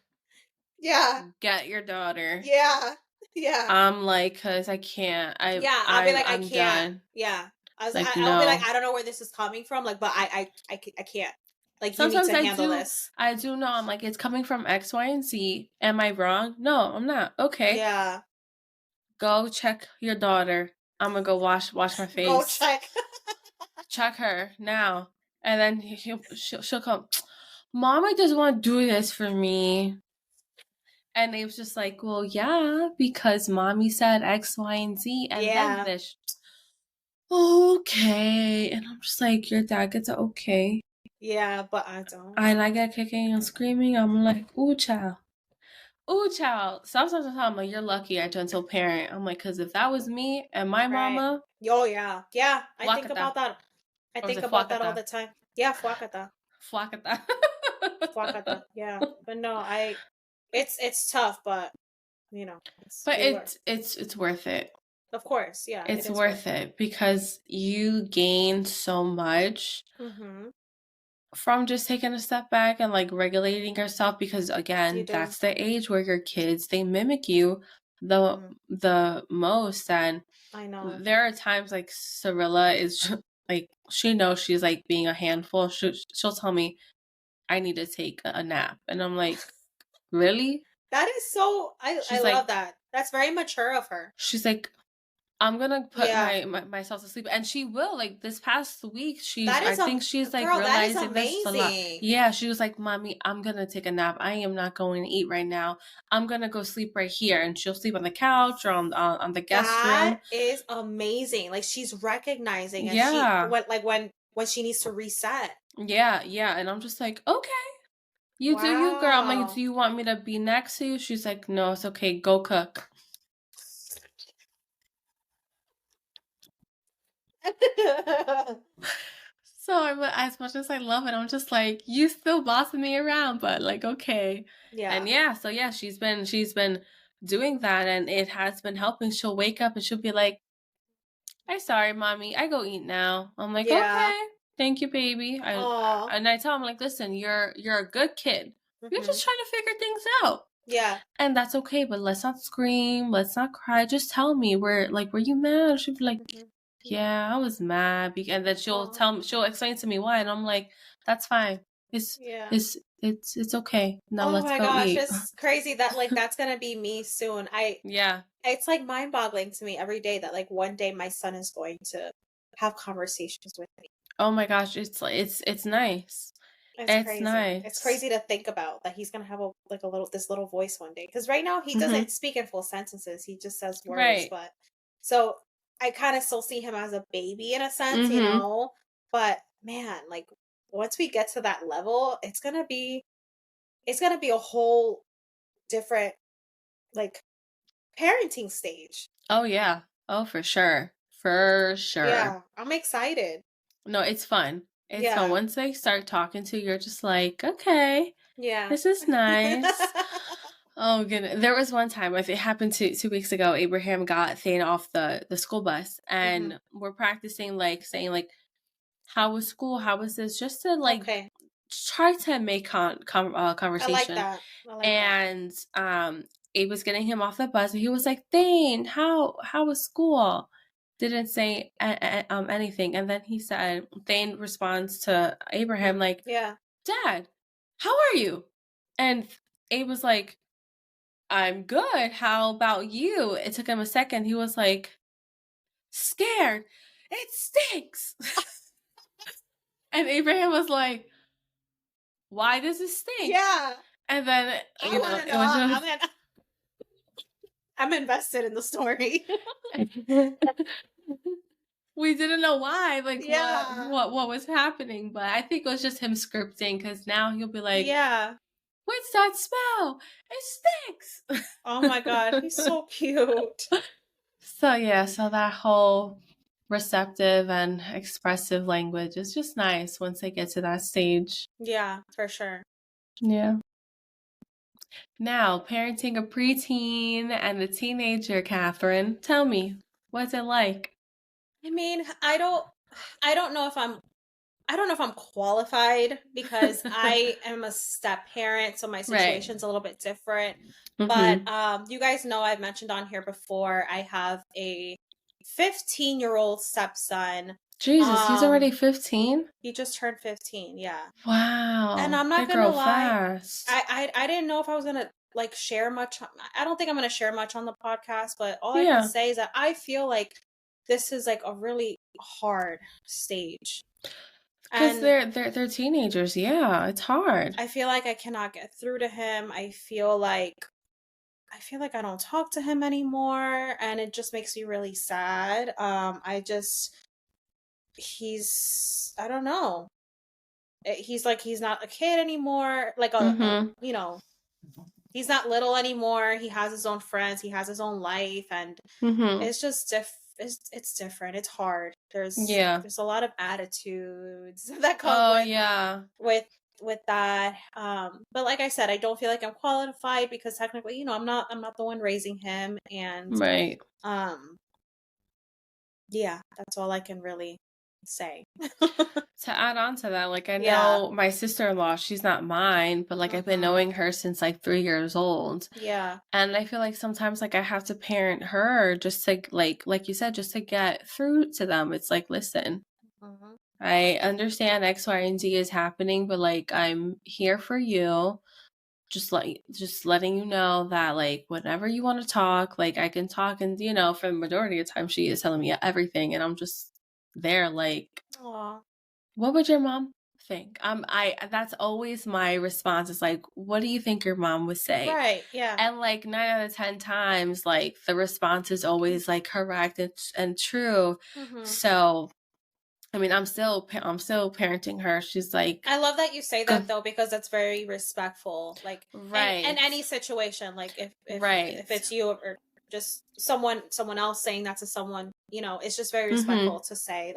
[SPEAKER 1] Yeah.
[SPEAKER 2] get your daughter.
[SPEAKER 1] Yeah. Yeah.
[SPEAKER 2] I'm like, cause I can't.
[SPEAKER 1] Yeah. I'll be like, I
[SPEAKER 2] I'm
[SPEAKER 1] can't.
[SPEAKER 2] done.
[SPEAKER 1] Yeah.
[SPEAKER 2] Like,
[SPEAKER 1] I'll be like,
[SPEAKER 2] no.
[SPEAKER 1] I don't know where this is coming from. Like, but I can't. Like, you need
[SPEAKER 2] Sometimes
[SPEAKER 1] to handle this.
[SPEAKER 2] I do know. I'm like, it's coming from X, Y, and Z. Am I wrong? No, I'm not. Okay.
[SPEAKER 1] Yeah.
[SPEAKER 2] Go check your daughter. I'm gonna go wash my
[SPEAKER 1] Go
[SPEAKER 2] face.
[SPEAKER 1] check.
[SPEAKER 2] Check her now. And then she'll come. Mom, I just want to do this for me. And it was just like, well, yeah, because mommy said X, Y, and Z, and then
[SPEAKER 1] Yeah.
[SPEAKER 2] this. Okay. And I'm just like, your dad gets it okay.
[SPEAKER 1] Yeah, but I don't.
[SPEAKER 2] And I get kicking and screaming. I'm like, ooh, child. Ooh, child. Sometimes I'm like, you're lucky I gentle parent. I'm like, because if that was me and my
[SPEAKER 1] Right.
[SPEAKER 2] mama,
[SPEAKER 1] Oh yeah. Yeah. I think
[SPEAKER 2] flakata.
[SPEAKER 1] about that. I
[SPEAKER 2] Or is
[SPEAKER 1] think
[SPEAKER 2] it
[SPEAKER 1] about that all
[SPEAKER 2] flakata?
[SPEAKER 1] the time. Yeah, fuakata.
[SPEAKER 2] Flakata.
[SPEAKER 1] Fuakata. Yeah. But no, it's tough, but
[SPEAKER 2] But
[SPEAKER 1] we learn.
[SPEAKER 2] it's worth it.
[SPEAKER 1] Of course, yeah, it
[SPEAKER 2] It's
[SPEAKER 1] is worth
[SPEAKER 2] worth
[SPEAKER 1] it.
[SPEAKER 2] it because you gain so much
[SPEAKER 1] Mm-hmm.
[SPEAKER 2] from just taking a step back and like regulating yourself because
[SPEAKER 1] You
[SPEAKER 2] again,
[SPEAKER 1] do.
[SPEAKER 2] that's the age where your kids they mimic you
[SPEAKER 1] Mm-hmm.
[SPEAKER 2] the most and
[SPEAKER 1] I know.
[SPEAKER 2] there are times like Cirilla is like she knows she's like being a handful. She'll tell me I need to take a nap and I'm like, "Really?"
[SPEAKER 1] That is so I
[SPEAKER 2] She's
[SPEAKER 1] love
[SPEAKER 2] like
[SPEAKER 1] that. That's very mature of her.
[SPEAKER 2] she's like I'm gonna put
[SPEAKER 1] Yeah.
[SPEAKER 2] myself to sleep, and she will. Like this past week,
[SPEAKER 1] That
[SPEAKER 2] I
[SPEAKER 1] is
[SPEAKER 2] think she's like
[SPEAKER 1] girl, that is
[SPEAKER 2] realizing this a lot.
[SPEAKER 1] amazing.
[SPEAKER 2] Yeah, she was like, "Mommy, I'm gonna take a nap. I am not going to eat right now. I'm gonna go sleep right here." And she'll sleep on the couch or on the guest
[SPEAKER 1] That
[SPEAKER 2] room.
[SPEAKER 1] is amazing. Like she's recognizing and she
[SPEAKER 2] Yeah,
[SPEAKER 1] when she needs to reset.
[SPEAKER 2] yeah, yeah. And I'm just like, okay, you do you, girl. I'm like, do
[SPEAKER 1] Wow.
[SPEAKER 2] you want me to be next to you? She's like, no, it's okay. Go cook. So I'm as much as I love it, I'm just like, you still bossing me around, but like, okay. And
[SPEAKER 1] Yeah.
[SPEAKER 2] yeah, so yeah, she's been doing that and it has been helping. She'll wake up and she'll be like, I'm sorry, mommy, I go eat now. I'm like,
[SPEAKER 1] Yeah.
[SPEAKER 2] okay, thank you, baby.
[SPEAKER 1] Oh.
[SPEAKER 2] And I tell him like, listen, you're a good kid. You're
[SPEAKER 1] Mm-hmm.
[SPEAKER 2] just trying to figure things out.
[SPEAKER 1] Yeah.
[SPEAKER 2] And that's okay, but let's not scream, let's not cry. Just tell me were you mad? She'll be like,
[SPEAKER 1] Mm-hmm.
[SPEAKER 2] yeah, I was mad, and then
[SPEAKER 1] Oh.
[SPEAKER 2] she'll explain to me why, and I'm like, that's fine. It's
[SPEAKER 1] Yeah.
[SPEAKER 2] it's okay. Now
[SPEAKER 1] Oh
[SPEAKER 2] let's
[SPEAKER 1] my
[SPEAKER 2] go
[SPEAKER 1] gosh,
[SPEAKER 2] eat.
[SPEAKER 1] it's crazy that like that's gonna be me soon.
[SPEAKER 2] Yeah.
[SPEAKER 1] It's like mind boggling to me every day that like one day my son is going to have conversations with me.
[SPEAKER 2] Oh my gosh, it's nice.
[SPEAKER 1] It's
[SPEAKER 2] It's
[SPEAKER 1] crazy. It's
[SPEAKER 2] nice.
[SPEAKER 1] crazy to think about that he's gonna have a little this little voice one day. Because right now he
[SPEAKER 2] Hmm.
[SPEAKER 1] doesn't speak in full sentences. He just says words.
[SPEAKER 2] Right.
[SPEAKER 1] But so I kind of still see him as a baby in a sense,
[SPEAKER 2] Hmm.
[SPEAKER 1] But man, like once we get to that level, it's gonna be a whole different like parenting stage.
[SPEAKER 2] Oh yeah. Oh, for sure. For sure.
[SPEAKER 1] Yeah, I'm excited.
[SPEAKER 2] No, it's fun. It's fun.
[SPEAKER 1] Yeah,
[SPEAKER 2] Once they start talking to you, you're just like, okay,
[SPEAKER 1] yeah.
[SPEAKER 2] this is nice. Oh goodness. There was one time, it happened 2 weeks ago, Abraham got Thane off the school bus
[SPEAKER 1] Hmm.
[SPEAKER 2] and we're practicing like saying like, how was school? How was this? Just to like
[SPEAKER 1] Okay,
[SPEAKER 2] try to make
[SPEAKER 1] I like
[SPEAKER 2] conversation.
[SPEAKER 1] that. I like that.
[SPEAKER 2] And Abe was getting him off the bus and he was like, Thane, how was school? Didn't say anything. And then he said, Thane responds to Abraham
[SPEAKER 1] Hmm.
[SPEAKER 2] like,
[SPEAKER 1] Yeah.
[SPEAKER 2] Dad, how are you? And Abe was like, I'm good. How about you? It took him a second. He was like, scared. It stinks. And Abraham was like, why does it stink?
[SPEAKER 1] Yeah.
[SPEAKER 2] And then,
[SPEAKER 1] I want to
[SPEAKER 2] it
[SPEAKER 1] know.
[SPEAKER 2] was just.
[SPEAKER 1] I'm invested in the story.
[SPEAKER 2] We didn't know why, like
[SPEAKER 1] Yeah.
[SPEAKER 2] what was happening, but I think it was just him scripting because now he'll be like,
[SPEAKER 1] Yeah.
[SPEAKER 2] what's that smell? It
[SPEAKER 1] Oh my God.
[SPEAKER 2] stinks.
[SPEAKER 1] He's so cute.
[SPEAKER 2] So yeah, so that whole receptive and expressive language. It's just nice once they get to that stage.
[SPEAKER 1] Yeah, for sure.
[SPEAKER 2] Yeah. Now, parenting a preteen and a teenager, Catherine. Tell me, what's it like?
[SPEAKER 1] I mean, I don't know if I'm qualified because I am a step parent, so my
[SPEAKER 2] Right.
[SPEAKER 1] situation's a little bit different. But
[SPEAKER 2] Mm-hmm.
[SPEAKER 1] you guys know I've mentioned on here before I have a 15-year-old stepson.
[SPEAKER 2] Jesus, he's
[SPEAKER 1] Um
[SPEAKER 2] already 15?
[SPEAKER 1] he just turned 15, yeah. And
[SPEAKER 2] Wow.
[SPEAKER 1] I'm
[SPEAKER 2] They
[SPEAKER 1] not gonna
[SPEAKER 2] grow
[SPEAKER 1] lie,
[SPEAKER 2] fast.
[SPEAKER 1] I didn't know if I was gonna like share much. I don't think I'm gonna share much on the podcast, but all I can
[SPEAKER 2] Yeah.
[SPEAKER 1] say is that I feel like this is like a really hard stage.
[SPEAKER 2] Because
[SPEAKER 1] And
[SPEAKER 2] they're teenagers. Yeah, it's hard.
[SPEAKER 1] I feel like I cannot get through to him. I feel like I don't talk to him anymore, and it just makes me really sad. He's I don't know. He's not a kid anymore. Like
[SPEAKER 2] Mm-hmm.
[SPEAKER 1] he's not little anymore. He has his own friends. He has his own life, and
[SPEAKER 2] Mm-hmm.
[SPEAKER 1] it's just it's different. It's hard.
[SPEAKER 2] Yeah.
[SPEAKER 1] There's a lot of attitudes that come
[SPEAKER 2] Oh, yeah.
[SPEAKER 1] with with that. But like I said, I don't feel like I'm qualified because technically, I'm not the one raising him, and
[SPEAKER 2] Right.
[SPEAKER 1] um, yeah, that's all I can really say.
[SPEAKER 2] To add on to that, like I
[SPEAKER 1] Yeah.
[SPEAKER 2] know my sister-in-law, she's not mine, but like I've been
[SPEAKER 1] Mhm.
[SPEAKER 2] knowing her since like 3 years old.
[SPEAKER 1] Yeah.
[SPEAKER 2] And I feel like sometimes like I have to parent her just to like you said, just to get through to them. It's like, listen,
[SPEAKER 1] Mhm.
[SPEAKER 2] I understand X, Y, and Z is happening, but like I'm here for you. Just letting you know that like whenever you want to talk, like I can talk, and for the majority of the time she is telling me everything, and I'm just there like,
[SPEAKER 1] Aw.
[SPEAKER 2] what would your mom think? I That's always my response. Is like, what do you think your mom would say?
[SPEAKER 1] Right. Yeah.
[SPEAKER 2] And like 9 out of 10 times, like the response is always like correct and true.
[SPEAKER 1] Mhm.
[SPEAKER 2] So I mean, I'm still parenting her. She's like,
[SPEAKER 1] I love that you say
[SPEAKER 2] go
[SPEAKER 1] that though because that's very respectful. Like in
[SPEAKER 2] right,
[SPEAKER 1] any situation, like if
[SPEAKER 2] right,
[SPEAKER 1] it's you or just someone else saying that to someone, it's just very
[SPEAKER 2] mm-hmm,
[SPEAKER 1] respectful to say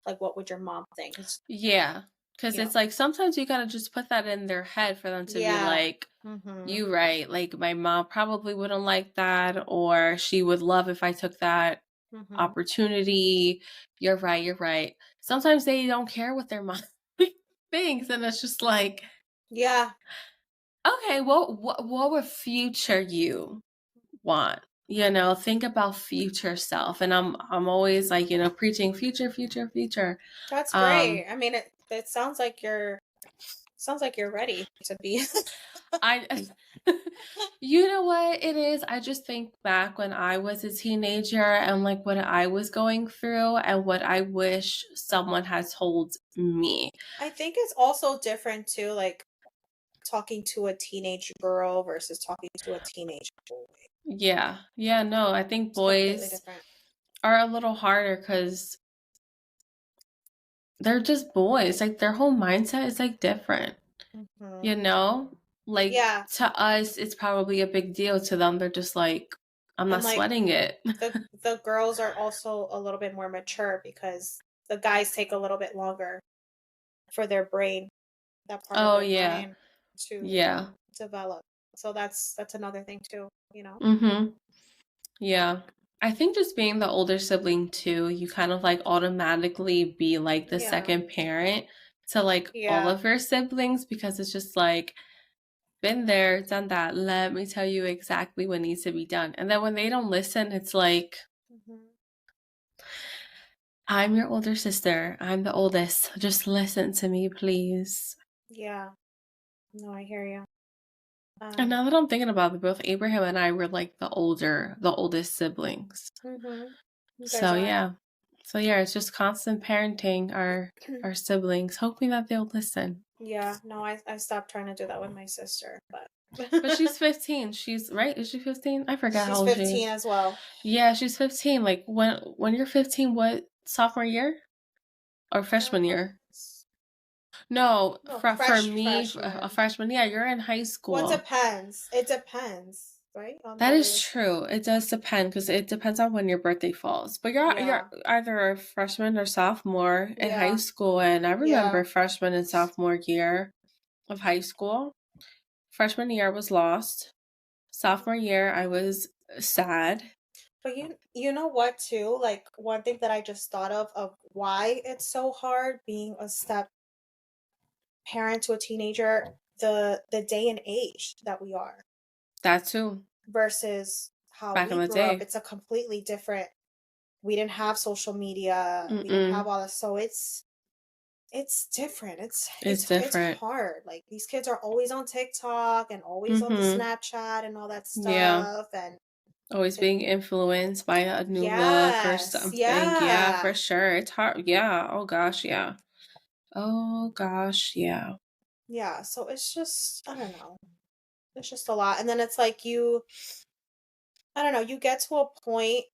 [SPEAKER 1] like what would your mom think?
[SPEAKER 2] yeah, because
[SPEAKER 1] You know.
[SPEAKER 2] it's like sometimes you gotta just put that in their head for them to be
[SPEAKER 1] Yeah.
[SPEAKER 2] like,
[SPEAKER 1] Mhm.
[SPEAKER 2] you right, like my mom probably wouldn't like that, or she would love if I took that
[SPEAKER 1] Mhm.
[SPEAKER 2] opportunity. You're right, you're right. Sometimes they don't care what their mom thinks, and it's just like,
[SPEAKER 1] Yeah.
[SPEAKER 2] okay, what would future you want? Think about future self. And I'm always like, preaching future, future, future.
[SPEAKER 1] That's
[SPEAKER 2] Um,
[SPEAKER 1] great. I mean, it sounds like you're ready to be.
[SPEAKER 2] I you know what it is? I just think back when I was a teenager and like what I was going through and what I wish someone had told me.
[SPEAKER 1] I think it's also different too, like talking to a teenage girl versus talking to a teenage boy.
[SPEAKER 2] Yeah. Yeah, no, I think
[SPEAKER 1] It's completely
[SPEAKER 2] boys
[SPEAKER 1] different.
[SPEAKER 2] are a little harder cuz they're just boys. Like their whole mindset is like different.
[SPEAKER 1] Hmm.
[SPEAKER 2] You know? Like
[SPEAKER 1] Yeah,
[SPEAKER 2] to us it's probably a big deal. To them they're just like, I'm
[SPEAKER 1] and
[SPEAKER 2] not
[SPEAKER 1] like
[SPEAKER 2] sweating it.
[SPEAKER 1] the girls are also a little bit more mature because the guys take a little bit longer for their brain, that part of
[SPEAKER 2] Oh
[SPEAKER 1] their
[SPEAKER 2] yeah.
[SPEAKER 1] brain to
[SPEAKER 2] Yeah.
[SPEAKER 1] develop. So that's another thing too.
[SPEAKER 2] Mhm. Yeah. I think just being the older sibling too, you kind of like automatically be like the
[SPEAKER 1] Yeah.
[SPEAKER 2] second parent to like all
[SPEAKER 1] Yeah.
[SPEAKER 2] of your siblings, because it's just like, been there, done that. Let me tell you exactly what needs to be done. And then when they don't listen, it's like,
[SPEAKER 1] Hmm.
[SPEAKER 2] I'm your older sister. I'm the oldest. Just listen to me, please.
[SPEAKER 1] Yeah. No, I hear you.
[SPEAKER 2] And
[SPEAKER 1] Um,
[SPEAKER 2] now that I'm thinking about it, both Abraham and I were like the oldest siblings.
[SPEAKER 1] you guys
[SPEAKER 2] So
[SPEAKER 1] are.
[SPEAKER 2] yeah. So yeah, it's just constant parenting our siblings, hoping that they'll listen.
[SPEAKER 1] Yeah, no, I stopped trying to do that with my sister, but
[SPEAKER 2] But she's 15. She's right. Is she 15? I forgot how
[SPEAKER 1] she's
[SPEAKER 2] old she
[SPEAKER 1] 15
[SPEAKER 2] is.
[SPEAKER 1] as well.
[SPEAKER 2] Yeah, she's 15. Like when you're 15, what, sophomore year or freshman
[SPEAKER 1] Uh,
[SPEAKER 2] year? No,
[SPEAKER 1] no,
[SPEAKER 2] for
[SPEAKER 1] fresh
[SPEAKER 2] me, a
[SPEAKER 1] freshman.
[SPEAKER 2] freshman. Yeah, you're in high
[SPEAKER 1] Well, it
[SPEAKER 2] school.
[SPEAKER 1] depends. It depends. right? On
[SPEAKER 2] That
[SPEAKER 1] whether
[SPEAKER 2] is
[SPEAKER 1] it's
[SPEAKER 2] true. It does depend because it depends on when your birthday falls. But you're
[SPEAKER 1] yeah,
[SPEAKER 2] either a freshman or sophomore in high
[SPEAKER 1] yeah,
[SPEAKER 2] school, and I remember
[SPEAKER 1] yeah.
[SPEAKER 2] freshman and sophomore year of high school. Freshman year was lost. Sophomore year I was sad.
[SPEAKER 1] But you know what too? Like one thing that I just thought of why it's so hard being a step parent to a teenager, the day and age that we are
[SPEAKER 2] That too.
[SPEAKER 1] versus how
[SPEAKER 2] Back in
[SPEAKER 1] we
[SPEAKER 2] the
[SPEAKER 1] grew up.
[SPEAKER 2] day.
[SPEAKER 1] It's a completely different. We didn't have social media. We didn't have
[SPEAKER 2] Mm-mm.
[SPEAKER 1] all this, so it's different.
[SPEAKER 2] It's
[SPEAKER 1] It's
[SPEAKER 2] different.
[SPEAKER 1] hard. Like these kids are always on TikTok and always on the
[SPEAKER 2] Mm-hmm.
[SPEAKER 1] Snapchat and all that
[SPEAKER 2] Yeah.
[SPEAKER 1] stuff and
[SPEAKER 2] Always
[SPEAKER 1] it,
[SPEAKER 2] being influenced by a new look or
[SPEAKER 1] yes,
[SPEAKER 2] something. Yeah, for
[SPEAKER 1] yeah.
[SPEAKER 2] sure. It's hard. Yeah. Oh gosh, yeah. Oh gosh, yeah.
[SPEAKER 1] Yeah, so it's just, I don't know. It's just a lot. And then it's like you, I don't know, you get to a point,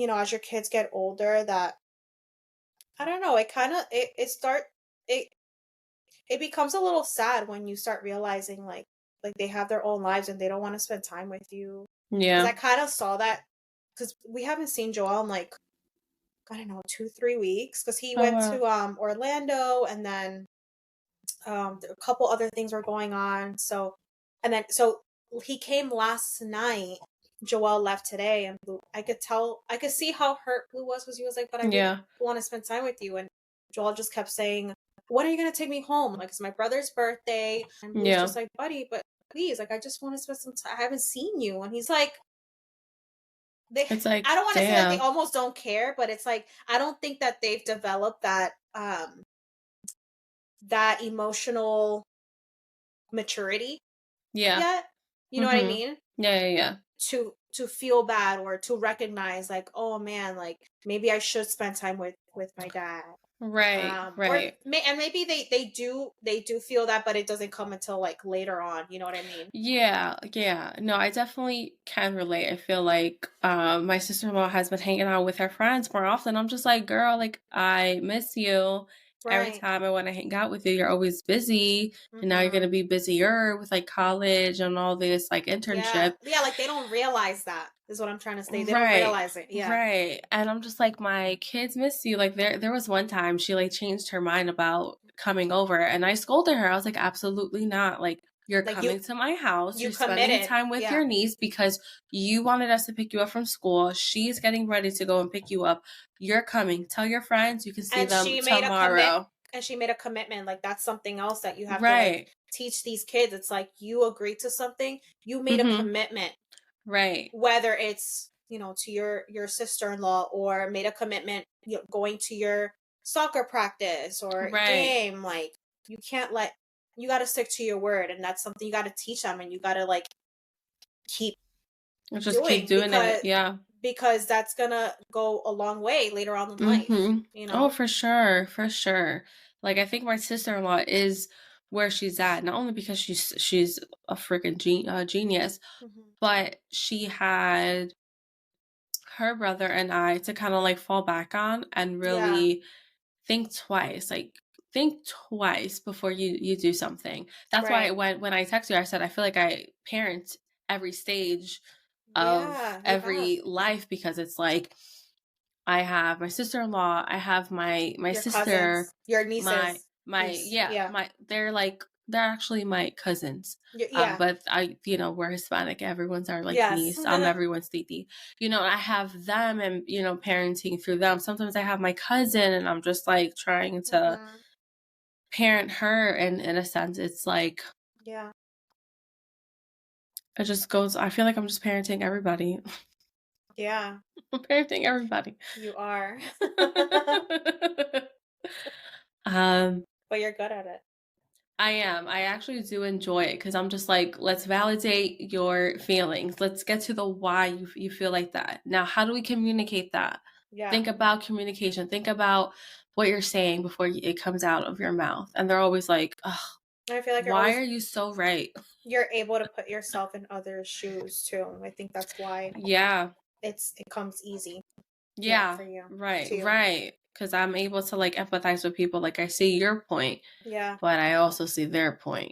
[SPEAKER 1] as your kids get older that I don't know, it kind of it it becomes a little sad when you start realizing like they have their own lives and they don't want to spend time with you. Because I
[SPEAKER 2] Yeah.
[SPEAKER 1] kind of saw that because we haven't seen Joel in like I don't know 2 3 weeks because he
[SPEAKER 2] Oh
[SPEAKER 1] went
[SPEAKER 2] wow.
[SPEAKER 1] to Orlando and then a couple other things were going on. So he came last night. Joelle left today, and Blue. I could see how hurt Blue was because he was like, "But I really
[SPEAKER 2] Yeah.
[SPEAKER 1] want to spend time with you." And Joelle just kept saying, "When are you gonna take me home? Like it's my brother's birthday." And Blue's
[SPEAKER 2] Yeah.
[SPEAKER 1] just like, "Buddy, but please, like I just want to spend some time. I haven't seen you." And he's like, "They."
[SPEAKER 2] It's like,
[SPEAKER 1] I don't want to say that they
[SPEAKER 2] damn.
[SPEAKER 1] almost don't care, but it's like I don't think that they've developed that emotional maturity
[SPEAKER 2] Yeah.
[SPEAKER 1] yet. You know what I
[SPEAKER 2] Mm-hmm.
[SPEAKER 1] mean?
[SPEAKER 2] Yeah, yeah, yeah.
[SPEAKER 1] To feel bad or to recognize like, oh man, like maybe I should spend time with my dad.
[SPEAKER 2] Right, right.
[SPEAKER 1] And maybe they do feel that, but it doesn't come until like later on. You know what I mean?
[SPEAKER 2] Yeah, yeah. No, I definitely can relate. I feel like my sister-in-law has been hanging out with her friends more often. I'm just like, girl, like I miss you. Every
[SPEAKER 1] Right.
[SPEAKER 2] time I want to hang out with you, you're always busy. And now you're
[SPEAKER 1] Mm-hmm.
[SPEAKER 2] gonna be busier with like college and all this like
[SPEAKER 1] Yeah.
[SPEAKER 2] internship.
[SPEAKER 1] Yeah. Like they don't realize that is what I'm trying to say. They don't
[SPEAKER 2] Right.
[SPEAKER 1] realize it. Yeah.
[SPEAKER 2] Right. And I'm just like, my kids miss you. Like there was one time she like changed her mind about coming over and I scolded her. I was like, absolutely not. Like you're
[SPEAKER 1] Like
[SPEAKER 2] coming to my house.
[SPEAKER 1] you
[SPEAKER 2] You're spending
[SPEAKER 1] committed.
[SPEAKER 2] time with
[SPEAKER 1] Yeah.
[SPEAKER 2] your niece because you wanted us to pick you up from school. She's getting ready to go and pick you up. You're coming. Tell your friends you can see
[SPEAKER 1] and
[SPEAKER 2] them
[SPEAKER 1] she made a commit
[SPEAKER 2] tomorrow.
[SPEAKER 1] and she made a commitment like that's something else that you have to like
[SPEAKER 2] Right.
[SPEAKER 1] teach these kids. It's like you agreed to something, you made a
[SPEAKER 2] Mm-hmm.
[SPEAKER 1] commitment,
[SPEAKER 2] Right.
[SPEAKER 1] whether it's to your sister-in-law or made a commitment going to your soccer practice or
[SPEAKER 2] Right.
[SPEAKER 1] game. Like you got to stick to your word, and that's something you got to teach them, and you got to like keep
[SPEAKER 2] I'll just keep
[SPEAKER 1] doing
[SPEAKER 2] doing it. Yeah.
[SPEAKER 1] because that's gonna go a long way later on in life,
[SPEAKER 2] Mm-hmm.
[SPEAKER 1] you
[SPEAKER 2] Oh,
[SPEAKER 1] know.
[SPEAKER 2] for sure, for sure. Like I think my sister-in-law is where she's at, not only because she's a freaking genius,
[SPEAKER 1] Mm-hmm.
[SPEAKER 2] but she had her brother and I to kind of like fall back on and
[SPEAKER 1] Yeah.
[SPEAKER 2] really think twice. Like think twice before you do something. That's why
[SPEAKER 1] Right.
[SPEAKER 2] when I text you, I said I feel like I parent every stage of
[SPEAKER 1] Yeah, you have
[SPEAKER 2] every life because it's like I have my sister-in-law, I have my
[SPEAKER 1] your
[SPEAKER 2] sister,
[SPEAKER 1] cousins, your
[SPEAKER 2] my
[SPEAKER 1] nieces, niece.
[SPEAKER 2] yeah,
[SPEAKER 1] Yeah.
[SPEAKER 2] my they're actually my cousins.
[SPEAKER 1] Yeah.
[SPEAKER 2] But we're Hispanic. Everyone's our like
[SPEAKER 1] Yes.
[SPEAKER 2] niece. I'm everyone's titi. I have them and parenting through them. Sometimes I have my cousin and I'm just like trying to
[SPEAKER 1] hmm
[SPEAKER 2] parent her and in a sense it's like
[SPEAKER 1] Yeah.
[SPEAKER 2] it just goes I feel like I'm just parenting everybody.
[SPEAKER 1] Yeah.
[SPEAKER 2] I'm parenting everybody.
[SPEAKER 1] You are.
[SPEAKER 2] um
[SPEAKER 1] But you're good at it.
[SPEAKER 2] I am. I actually do enjoy it because I'm just like, let's validate your feelings. Let's get to the why you feel like that. Now, how do we communicate that?
[SPEAKER 1] Yeah.
[SPEAKER 2] Think about communication. Think about what you're saying before it comes out of your mouth. And they're always like, oh,
[SPEAKER 1] I feel like
[SPEAKER 2] why are you so right?
[SPEAKER 1] you're able to put yourself in others' shoes too. I think that's why
[SPEAKER 2] Yeah.
[SPEAKER 1] it comes easy,
[SPEAKER 2] Yeah.
[SPEAKER 1] for you
[SPEAKER 2] Right.
[SPEAKER 1] to you.
[SPEAKER 2] Right. Because I'm able to like empathize with people. Like I see your point,
[SPEAKER 1] Yeah.
[SPEAKER 2] but I also see their point.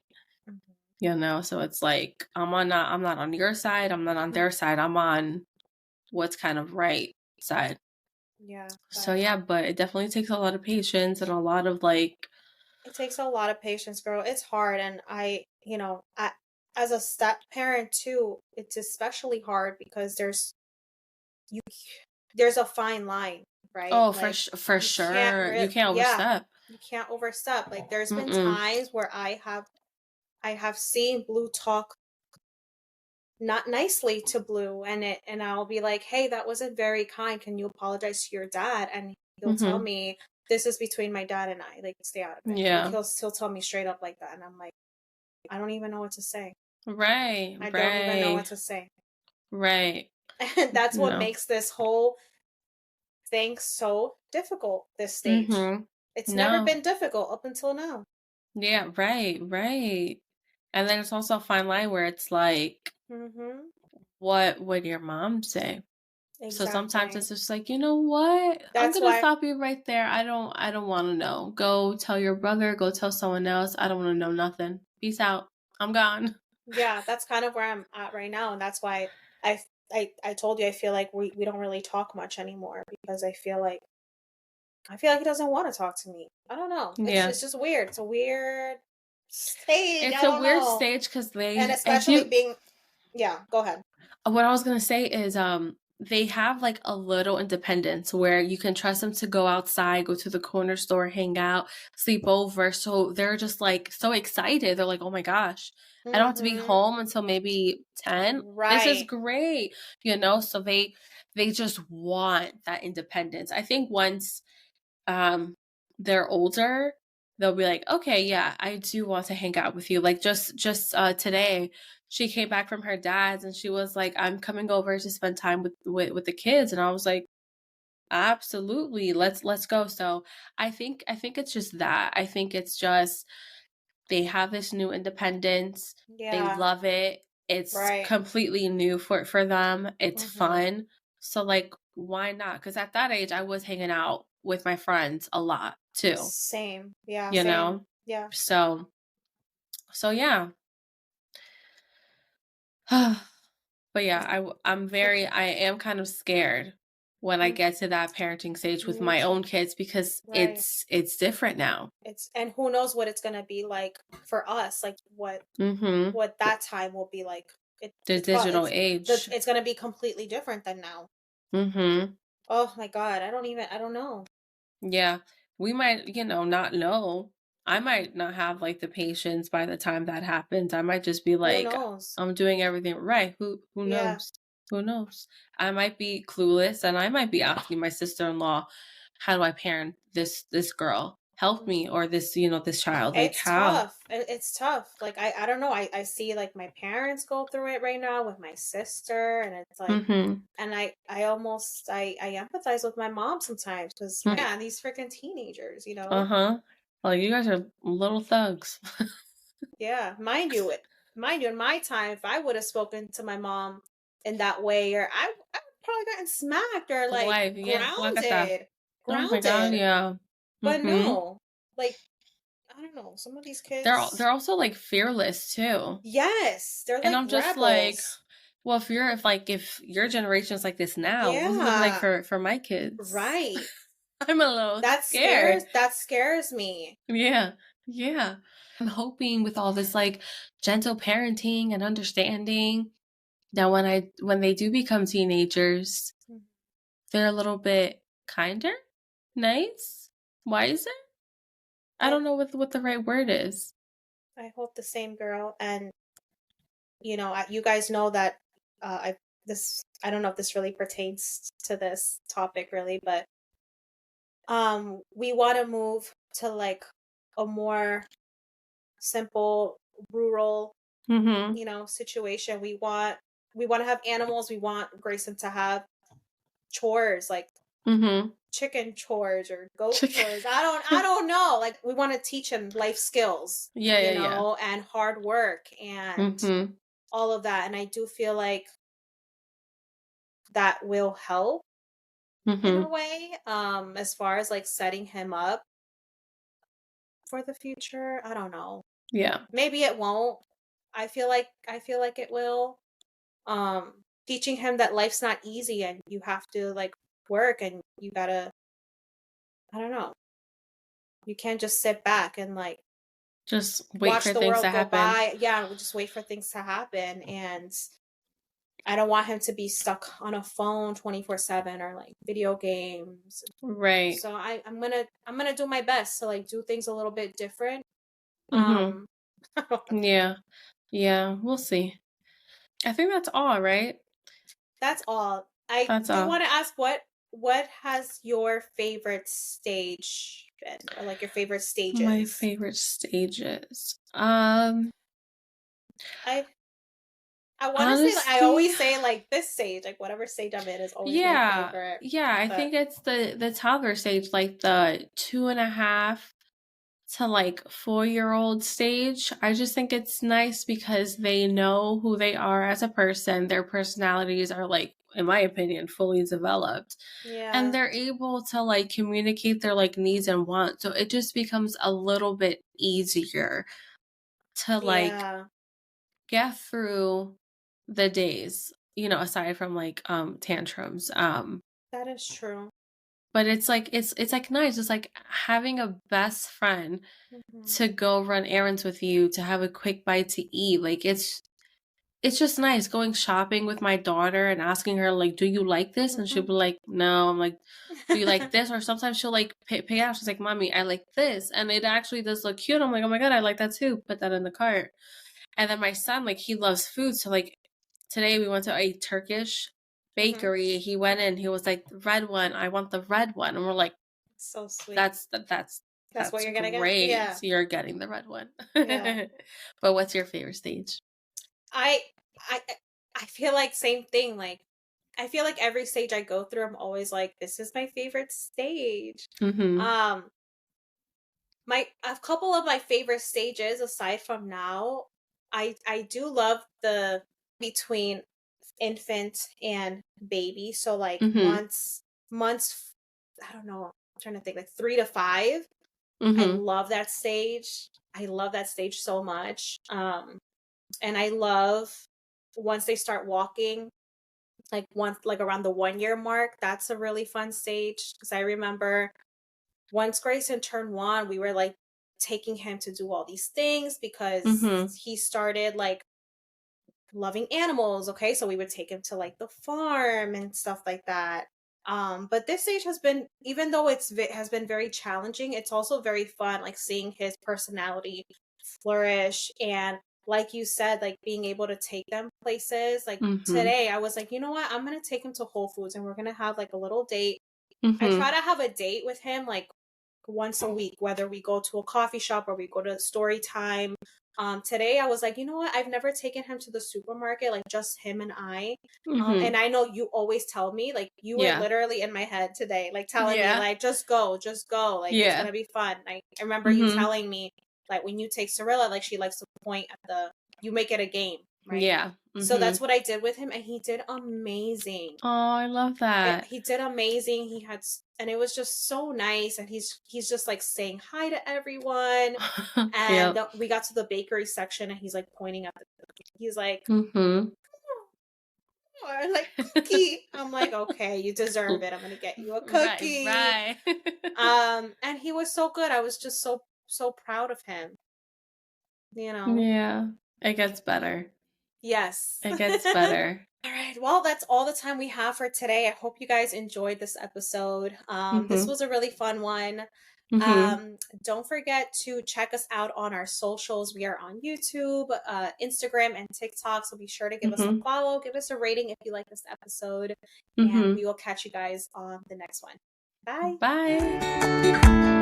[SPEAKER 1] Mhm.
[SPEAKER 2] You know, so it's like I'm not on your side, I'm not on their side, I'm on what's kind of right side.
[SPEAKER 1] Yeah,
[SPEAKER 2] So
[SPEAKER 1] but
[SPEAKER 2] yeah, but it definitely takes a lot of patience and a lot of like
[SPEAKER 1] it takes a lot of patience, girl. It's hard, and as a step parent too, it's especially hard because you there's a fine line, right?
[SPEAKER 2] oh,
[SPEAKER 1] Like
[SPEAKER 2] for
[SPEAKER 1] you can't
[SPEAKER 2] sure. You can't
[SPEAKER 1] yeah,
[SPEAKER 2] overstep.
[SPEAKER 1] you can't overstep. Like there's been
[SPEAKER 2] Mm-mm.
[SPEAKER 1] times where I have seen Blue talk not nicely to Blue, and I'll be like, "Hey, that wasn't very kind. Can you apologize to your dad?" And he'll tell
[SPEAKER 2] Mm-hmm.
[SPEAKER 1] me, "This is between my dad and I. Like, stay out of it." Like
[SPEAKER 2] Yeah.
[SPEAKER 1] he'll tell me straight up like that, and I'm like, I don't even know what to say.
[SPEAKER 2] Right,
[SPEAKER 1] I don't even know
[SPEAKER 2] right,
[SPEAKER 1] what to say.
[SPEAKER 2] right.
[SPEAKER 1] And that's what
[SPEAKER 2] No.
[SPEAKER 1] makes this whole thing so difficult, this stage.
[SPEAKER 2] Mm-hmm.
[SPEAKER 1] It's never
[SPEAKER 2] No.
[SPEAKER 1] been difficult up until now.
[SPEAKER 2] Yeah, right, right. And then it's also a fine line where it's like,
[SPEAKER 1] Mhm.
[SPEAKER 2] what would your mom say? So sometimes
[SPEAKER 1] Exactly.
[SPEAKER 2] it's just like, you know what? I'm
[SPEAKER 1] That's
[SPEAKER 2] gonna
[SPEAKER 1] why
[SPEAKER 2] stop you right there. I don't wanna know. Go tell your brother, go tell someone else. I don't wanna know nothing. Peace out. I'm gone.
[SPEAKER 1] yeah, that's kind of where I'm at right now, and that's why I I told you I feel like we don't really talk much anymore because I feel like he doesn't want to talk to me. I don't know. It's
[SPEAKER 2] Yeah.
[SPEAKER 1] it's just weird. It's a weird stage.
[SPEAKER 2] It's
[SPEAKER 1] I
[SPEAKER 2] a
[SPEAKER 1] don't
[SPEAKER 2] weird
[SPEAKER 1] know.
[SPEAKER 2] stage because
[SPEAKER 1] And
[SPEAKER 2] and
[SPEAKER 1] especially
[SPEAKER 2] you
[SPEAKER 1] being yeah, go ahead.
[SPEAKER 2] what I was gonna say is they have like a little independence where you can trust them to go outside, go to the corner store, hang out, sleep over. So they're just like so excited. They're like, oh my gosh, I don't have to be
[SPEAKER 1] Mhm.
[SPEAKER 2] home until maybe 10. This is
[SPEAKER 1] Right.
[SPEAKER 2] great. You know, so they just want that independence. I think once um they're older, they'll be like, okay, yeah, I do want to hang out with you. Like just today she came back from her dad's and she was like, I'm coming over to spend time with the kids. And I was like, absolutely, let's go. So I think it's just that. I think it's just they have this new independence. They
[SPEAKER 1] Yeah.
[SPEAKER 2] love it. It's
[SPEAKER 1] Right.
[SPEAKER 2] completely new for them. It's
[SPEAKER 1] Mhm.
[SPEAKER 2] fun. So like why not? Because at that age I was hanging out with my friends a lot too,
[SPEAKER 1] Same. Yeah,
[SPEAKER 2] you
[SPEAKER 1] same.
[SPEAKER 2] know?
[SPEAKER 1] Yeah.
[SPEAKER 2] So yeah. But yeah, I am kind of scared when I
[SPEAKER 1] Mm,
[SPEAKER 2] get to that parenting stage with
[SPEAKER 1] me
[SPEAKER 2] my
[SPEAKER 1] too.
[SPEAKER 2] own kids because
[SPEAKER 1] Right.
[SPEAKER 2] it's different now.
[SPEAKER 1] It's and who knows what it's gonna be like for us, like
[SPEAKER 2] Mhm.
[SPEAKER 1] what that time will be like.
[SPEAKER 2] The digital age.
[SPEAKER 1] It's gonna be completely different than now.
[SPEAKER 2] Mhm.
[SPEAKER 1] Oh my god, I don't know.
[SPEAKER 2] Yeah. We might, not know. I
[SPEAKER 1] Mhm.
[SPEAKER 2] might not have like the patience by the time that happens. I might just be
[SPEAKER 1] Who
[SPEAKER 2] like,
[SPEAKER 1] knows?
[SPEAKER 2] I'm doing everything right. Who
[SPEAKER 1] Yeah.
[SPEAKER 2] knows? Who knows? I might be clueless and I might be asking my sister-in-law, how do I parent this girl? Help me or this child. Like
[SPEAKER 1] It's
[SPEAKER 2] how?
[SPEAKER 1] tough. It's tough. Like I don't know. I see like my parents go through it right now with my sister, and it's like,
[SPEAKER 2] Mhm.
[SPEAKER 1] and I almost I empathize with my mom sometimes because
[SPEAKER 2] Right.
[SPEAKER 1] man, these freaking teenagers.
[SPEAKER 2] Uh-huh. Like you guys are little thugs.
[SPEAKER 1] Yeah, mind you, in my time, if I would have spoken to my mom in that way, or I would probably gotten smacked or like
[SPEAKER 2] Life, yeah. Wakata.
[SPEAKER 1] grounded,
[SPEAKER 2] Oh my god,
[SPEAKER 1] grounded.
[SPEAKER 2] yeah.
[SPEAKER 1] But
[SPEAKER 2] Mhm.
[SPEAKER 1] no, like I don't know, some of these
[SPEAKER 2] They're
[SPEAKER 1] kids.
[SPEAKER 2] also like fearless too.
[SPEAKER 1] Yes, they're
[SPEAKER 2] And
[SPEAKER 1] like
[SPEAKER 2] I'm just like,
[SPEAKER 1] rebels.
[SPEAKER 2] well, if your generation is like this now, what's it gonna be like
[SPEAKER 1] Yeah,
[SPEAKER 2] for my kids?
[SPEAKER 1] right.
[SPEAKER 2] I'm a little
[SPEAKER 1] That
[SPEAKER 2] scared.
[SPEAKER 1] scares that scares me.
[SPEAKER 2] Yeah. Yeah. I'm hoping with all this like gentle parenting and understanding that when they do become teenagers, they're a little bit kinder, nice, wiser. I
[SPEAKER 1] I
[SPEAKER 2] don't know what the right word is.
[SPEAKER 1] I hope the same girl, and you guys know that I don't know if this really pertains to this topic really, but we want to move to like a more simple rural,
[SPEAKER 2] Mhm.
[SPEAKER 1] situation. We want to have animals. We want Grayson to have chores like
[SPEAKER 2] Mhm.
[SPEAKER 1] chicken chores or goat
[SPEAKER 2] Chicken.
[SPEAKER 1] chores. I don't know. Like we want to teach him life skills,
[SPEAKER 2] Yeah, yeah, yeah.
[SPEAKER 1] and hard work and
[SPEAKER 2] Mhm.
[SPEAKER 1] all of that. And I do feel like that will help in a
[SPEAKER 2] Mhm.
[SPEAKER 1] way, as far as like setting him up for the future. I don't know.
[SPEAKER 2] Yeah.
[SPEAKER 1] Maybe it won't. I feel like it will. Teaching him that life's not easy and you have to like work and you gotta, I don't know, you can't just sit back and like
[SPEAKER 2] Just wait
[SPEAKER 1] watch
[SPEAKER 2] for
[SPEAKER 1] the
[SPEAKER 2] things
[SPEAKER 1] world
[SPEAKER 2] to
[SPEAKER 1] go
[SPEAKER 2] happen.
[SPEAKER 1] by. Yeah, we'll just wait for things to happen. And I don't want him to be stuck on a phone 24/7 or like video games.
[SPEAKER 2] Right.
[SPEAKER 1] So I'm gonna do my best to like do things a little bit different.
[SPEAKER 2] Mm-hmm.
[SPEAKER 1] Um
[SPEAKER 2] Yeah. Yeah. We'll see. I think that's all, right?
[SPEAKER 1] that's all. I
[SPEAKER 2] That's
[SPEAKER 1] do
[SPEAKER 2] all.
[SPEAKER 1] want to ask what has your favorite stage been, or like your favorite
[SPEAKER 2] My
[SPEAKER 1] stages?
[SPEAKER 2] favorite stages.
[SPEAKER 1] I I want to say like I
[SPEAKER 2] Honestly,
[SPEAKER 1] always say like this stage, like whatever stage I'm in is always my
[SPEAKER 2] yeah.
[SPEAKER 1] favorite.
[SPEAKER 2] Yeah, I
[SPEAKER 1] But
[SPEAKER 2] think it's the toddler stage, like the 2.5 to like 4-year-old stage. I just think it's nice because they know who they are as a person. Their personalities are like, in my opinion, fully developed. And
[SPEAKER 1] yeah,
[SPEAKER 2] they're able to like communicate their like needs and wants. So it just becomes a little bit easier to like
[SPEAKER 1] yeah,
[SPEAKER 2] get through the days, aside from like tantrums.
[SPEAKER 1] that is true.
[SPEAKER 2] But it's like nice. It's like having a best friend
[SPEAKER 1] Hmm.
[SPEAKER 2] to go run errands with you, to have a quick bite to eat. Like it's just nice going shopping with my daughter and asking her like, "Do you like this?" And she'll
[SPEAKER 1] Hmm.
[SPEAKER 2] be like, "No." I'm like, "Do you like this?" Or sometimes she'll like pick it out. She's like, "Mommy, I like this," and it actually does look cute. I'm like, "Oh my god, I like that too." Put that in the cart. And then my son, like, he loves food, so like today we went to a Turkish
[SPEAKER 1] Hmm.
[SPEAKER 2] bakery. He went in. He was like, "The red one. I want the red one." And we're like,
[SPEAKER 1] So sweet.
[SPEAKER 2] "That's that's
[SPEAKER 1] That's what
[SPEAKER 2] that's
[SPEAKER 1] you're gonna get.
[SPEAKER 2] great.
[SPEAKER 1] Yeah,
[SPEAKER 2] So you're getting the red one."
[SPEAKER 1] yeah.
[SPEAKER 2] But what's your favorite stage?
[SPEAKER 1] I I I feel like same thing. Like I feel like every stage I go through, I'm always like, this is my favorite stage.
[SPEAKER 2] Mm-hmm.
[SPEAKER 1] Um, my a couple of my favorite stages aside from now, I do love the between infant and baby. So like
[SPEAKER 2] Mm-hmm.
[SPEAKER 1] months, I don't know. I'm trying to think like 3 to 5. I
[SPEAKER 2] Mm-hmm.
[SPEAKER 1] love that stage. I love that stage so much. And I love once they start walking, like once like around the 1 year mark, that's a really fun stage. Because I remember once Grayson turned 1, we were like taking him to do all these things because
[SPEAKER 2] Mm-hmm.
[SPEAKER 1] he started like loving animals. Okay, so we would take him to like the farm and stuff like that. But this stage has been, even though has been very challenging, it's also very fun, like seeing his personality flourish. And like you said, like being able to take them places. Like
[SPEAKER 2] Mm-hmm.
[SPEAKER 1] today I was like, you know what, I'm gonna take him to Whole Foods and we're gonna have like a little date. I
[SPEAKER 2] Mm-hmm.
[SPEAKER 1] try to have a date with him like once a week, whether we go to a coffee shop or we go to story time. Today I was like, you know what? I've never taken him to the supermarket, like just him and I.
[SPEAKER 2] Mm-hmm.
[SPEAKER 1] And I know you always tell me, like you were
[SPEAKER 2] Yeah.
[SPEAKER 1] literally in my head today, like telling me,
[SPEAKER 2] Yeah.
[SPEAKER 1] like just go, like it's
[SPEAKER 2] Yeah.
[SPEAKER 1] gonna be fun. Like I remember you
[SPEAKER 2] Mm-hmm.
[SPEAKER 1] telling me, like when you take Cirilla, like she likes to point at you make it a game, right?
[SPEAKER 2] Yeah.
[SPEAKER 1] So
[SPEAKER 2] Mm-hmm.
[SPEAKER 1] that's what I did with him, and he did amazing.
[SPEAKER 2] Oh, I love that.
[SPEAKER 1] He did amazing. And it was just so nice. And he's just like saying hi to everyone. And
[SPEAKER 2] Yep.
[SPEAKER 1] we got to the bakery section, and he's like pointing at the cookie. He's like,
[SPEAKER 2] Mm-hmm.
[SPEAKER 1] or like cookie. I'm like, okay, you deserve it. I'm gonna get you a
[SPEAKER 2] Right,
[SPEAKER 1] cookie.
[SPEAKER 2] right.
[SPEAKER 1] And he was so good. I was just so proud of him. You know.
[SPEAKER 2] Yeah. It gets better.
[SPEAKER 1] Yes.
[SPEAKER 2] It gets better.
[SPEAKER 1] All right. Well, that's all the time we have for today. I hope you guys enjoyed this episode. This
[SPEAKER 2] Mm-hmm.
[SPEAKER 1] was a really fun one.
[SPEAKER 2] Mm-hmm.
[SPEAKER 1] Don't forget to check us out on our socials. We are on YouTube, Instagram, and TikTok. So be sure to give us a
[SPEAKER 2] Mm-hmm.
[SPEAKER 1] follow, give us a rating if you like this episode, and
[SPEAKER 2] Mm-hmm.
[SPEAKER 1] we will catch you guys on the next one. Bye.
[SPEAKER 2] Bye.